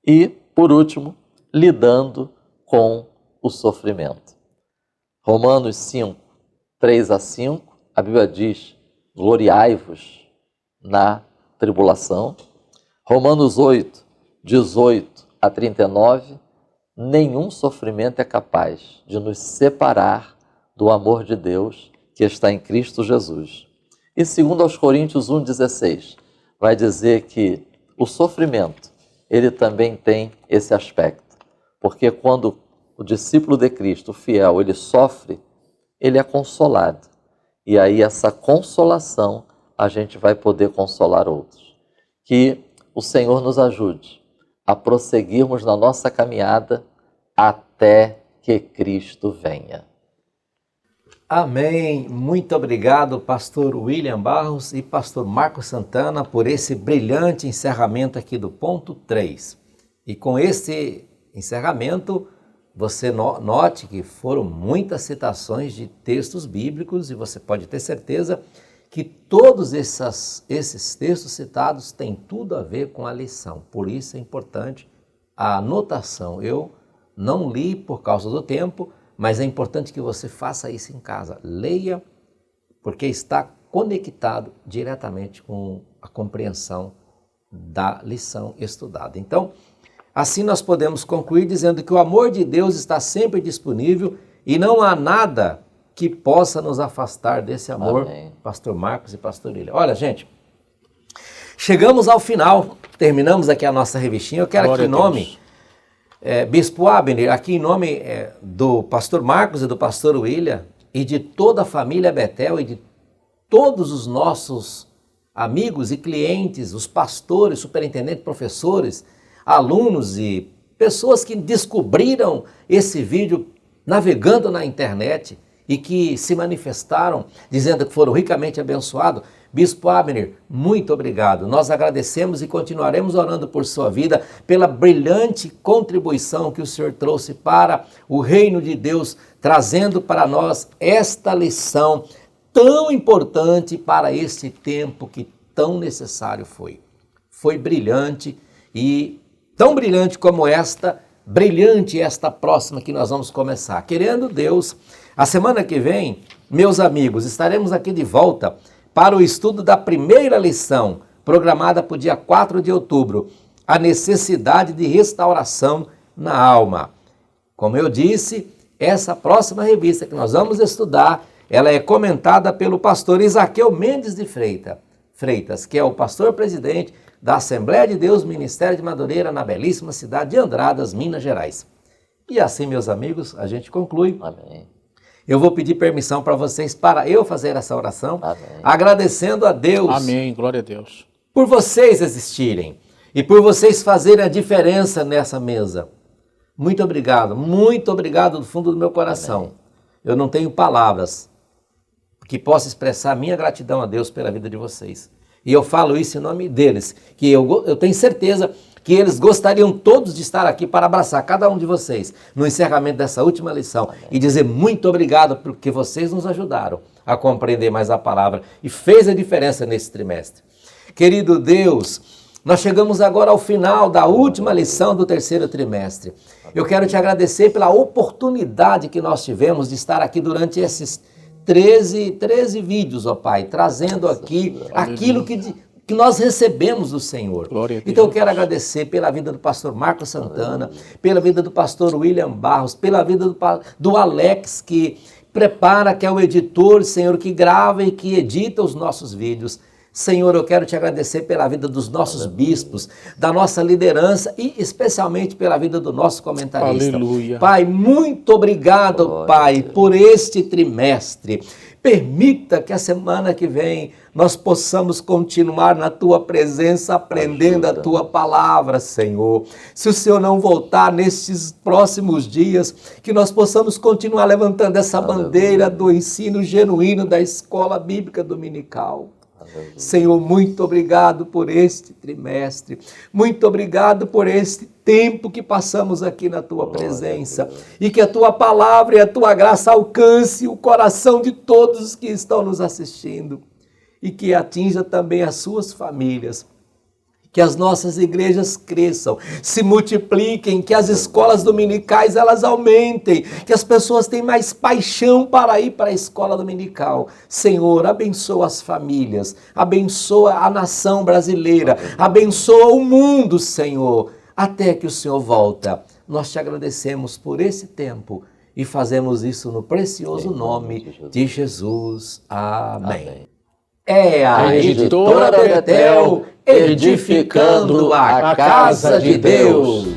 E, por último, lidando com o sofrimento. Romanos 5, 3 a 5, a Bíblia diz: gloriai-vos na tribulação. Romanos 8, 18 a 39, nenhum sofrimento é capaz de nos separar do amor de Deus que está em Cristo Jesus. E 2 aos Coríntios 1, 16, vai dizer que o sofrimento, ele também tem esse aspecto. Porque quando o discípulo de Cristo, o fiel, ele sofre, ele é consolado. E aí essa consolação, a gente vai poder consolar outros. Que o Senhor nos ajude a prosseguirmos na nossa caminhada até que Cristo venha. Amém. Muito obrigado, pastor William Barros e pastor Marcos Santana, por esse brilhante encerramento aqui do ponto 3. E com esse encerramento, você note que foram muitas citações de textos bíblicos e você pode ter certeza que todos esses textos citados têm tudo a ver com a lição. Por isso é importante a anotação. Eu não li por causa do tempo, mas é importante que você faça isso em casa. Leia, porque está conectado diretamente com a compreensão da lição estudada. Então, assim nós podemos concluir dizendo que o amor de Deus está sempre disponível e não há nada que possa nos afastar desse amor. Amém. Pastor Marcos e pastor William. Olha, gente, chegamos ao final, terminamos aqui a nossa revistinha. Eu quero aqui em nome, Bispo Abner, aqui em nome do pastor Marcos e do pastor William e de toda a família Betel e de todos os nossos amigos e clientes, os pastores, superintendentes, professores, alunos e pessoas que descobriram esse vídeo navegando na internet e que se manifestaram dizendo que foram ricamente abençoados. Bispo Abner, muito obrigado. Nós agradecemos e continuaremos orando por sua vida, pela brilhante contribuição que o senhor trouxe para o reino de Deus, trazendo para nós esta lição tão importante para este tempo que tão necessário foi. Foi brilhante e tão brilhante como esta, brilhante esta próxima que nós vamos começar. Querendo Deus, a semana que vem, meus amigos, estaremos aqui de volta para o estudo da primeira lição, programada para o dia 4 de outubro, a necessidade de restauração na alma. Como eu disse, essa próxima revista que nós vamos estudar, ela é comentada pelo pastor Isaqueu Mendes de Freitas, que é o pastor-presidente da Assembleia de Deus, Ministério de Madureira, na belíssima cidade de Andradas, Minas Gerais. E assim, meus amigos, a gente conclui. Amém. Eu vou pedir permissão para vocês para eu fazer essa oração, Amém. Agradecendo a Deus. Amém, glória a Deus. Por vocês existirem e por vocês fazerem a diferença nessa mesa. Muito obrigado do fundo do meu coração. Amém. Eu não tenho palavras que possa expressar minha gratidão a Deus pela vida de vocês. E eu falo isso em nome deles, que eu tenho certeza que eles gostariam todos de estar aqui para abraçar cada um de vocês no encerramento dessa última lição. Amém. E dizer muito obrigado porque vocês nos ajudaram a compreender mais a palavra e fez a diferença nesse trimestre. Querido Deus, nós chegamos agora ao final da última lição do terceiro trimestre. Eu quero te agradecer pela oportunidade que nós tivemos de estar aqui durante esses 13 vídeos, ó Pai, trazendo aqui aquilo que nós recebemos do Senhor. Então eu quero agradecer pela vida do pastor Marcos Santana, pela vida do pastor William Barros, pela vida do Alex, que prepara, que é o editor, Senhor, que grava e que edita os nossos vídeos. Senhor, eu quero te agradecer pela vida dos nossos bispos, da nossa liderança e especialmente pela vida do nosso comentarista. Aleluia. Pai, muito obrigado, Pai, por este trimestre. Permita que a semana que vem nós possamos continuar na Tua presença, aprendendo a Tua palavra, Senhor. Se o Senhor não voltar nestes próximos dias, que nós possamos continuar levantando essa bandeira do ensino genuíno da escola bíblica dominical. Senhor, muito obrigado por este trimestre, muito obrigado por este tempo que passamos aqui na Tua presença, e que a Tua palavra e a Tua graça alcance o coração de todos os que estão nos assistindo, e que atinja também as suas famílias. Que as nossas igrejas cresçam, se multipliquem, que as escolas dominicais elas aumentem, que as pessoas tenham mais paixão para ir para a escola dominical. Senhor, abençoa as famílias, abençoa a nação brasileira, abençoa o mundo, Senhor, até que o Senhor volta. Nós te agradecemos por esse tempo e fazemos isso no precioso nome de Jesus. Amém. É a editora Betel edificando a casa de Deus.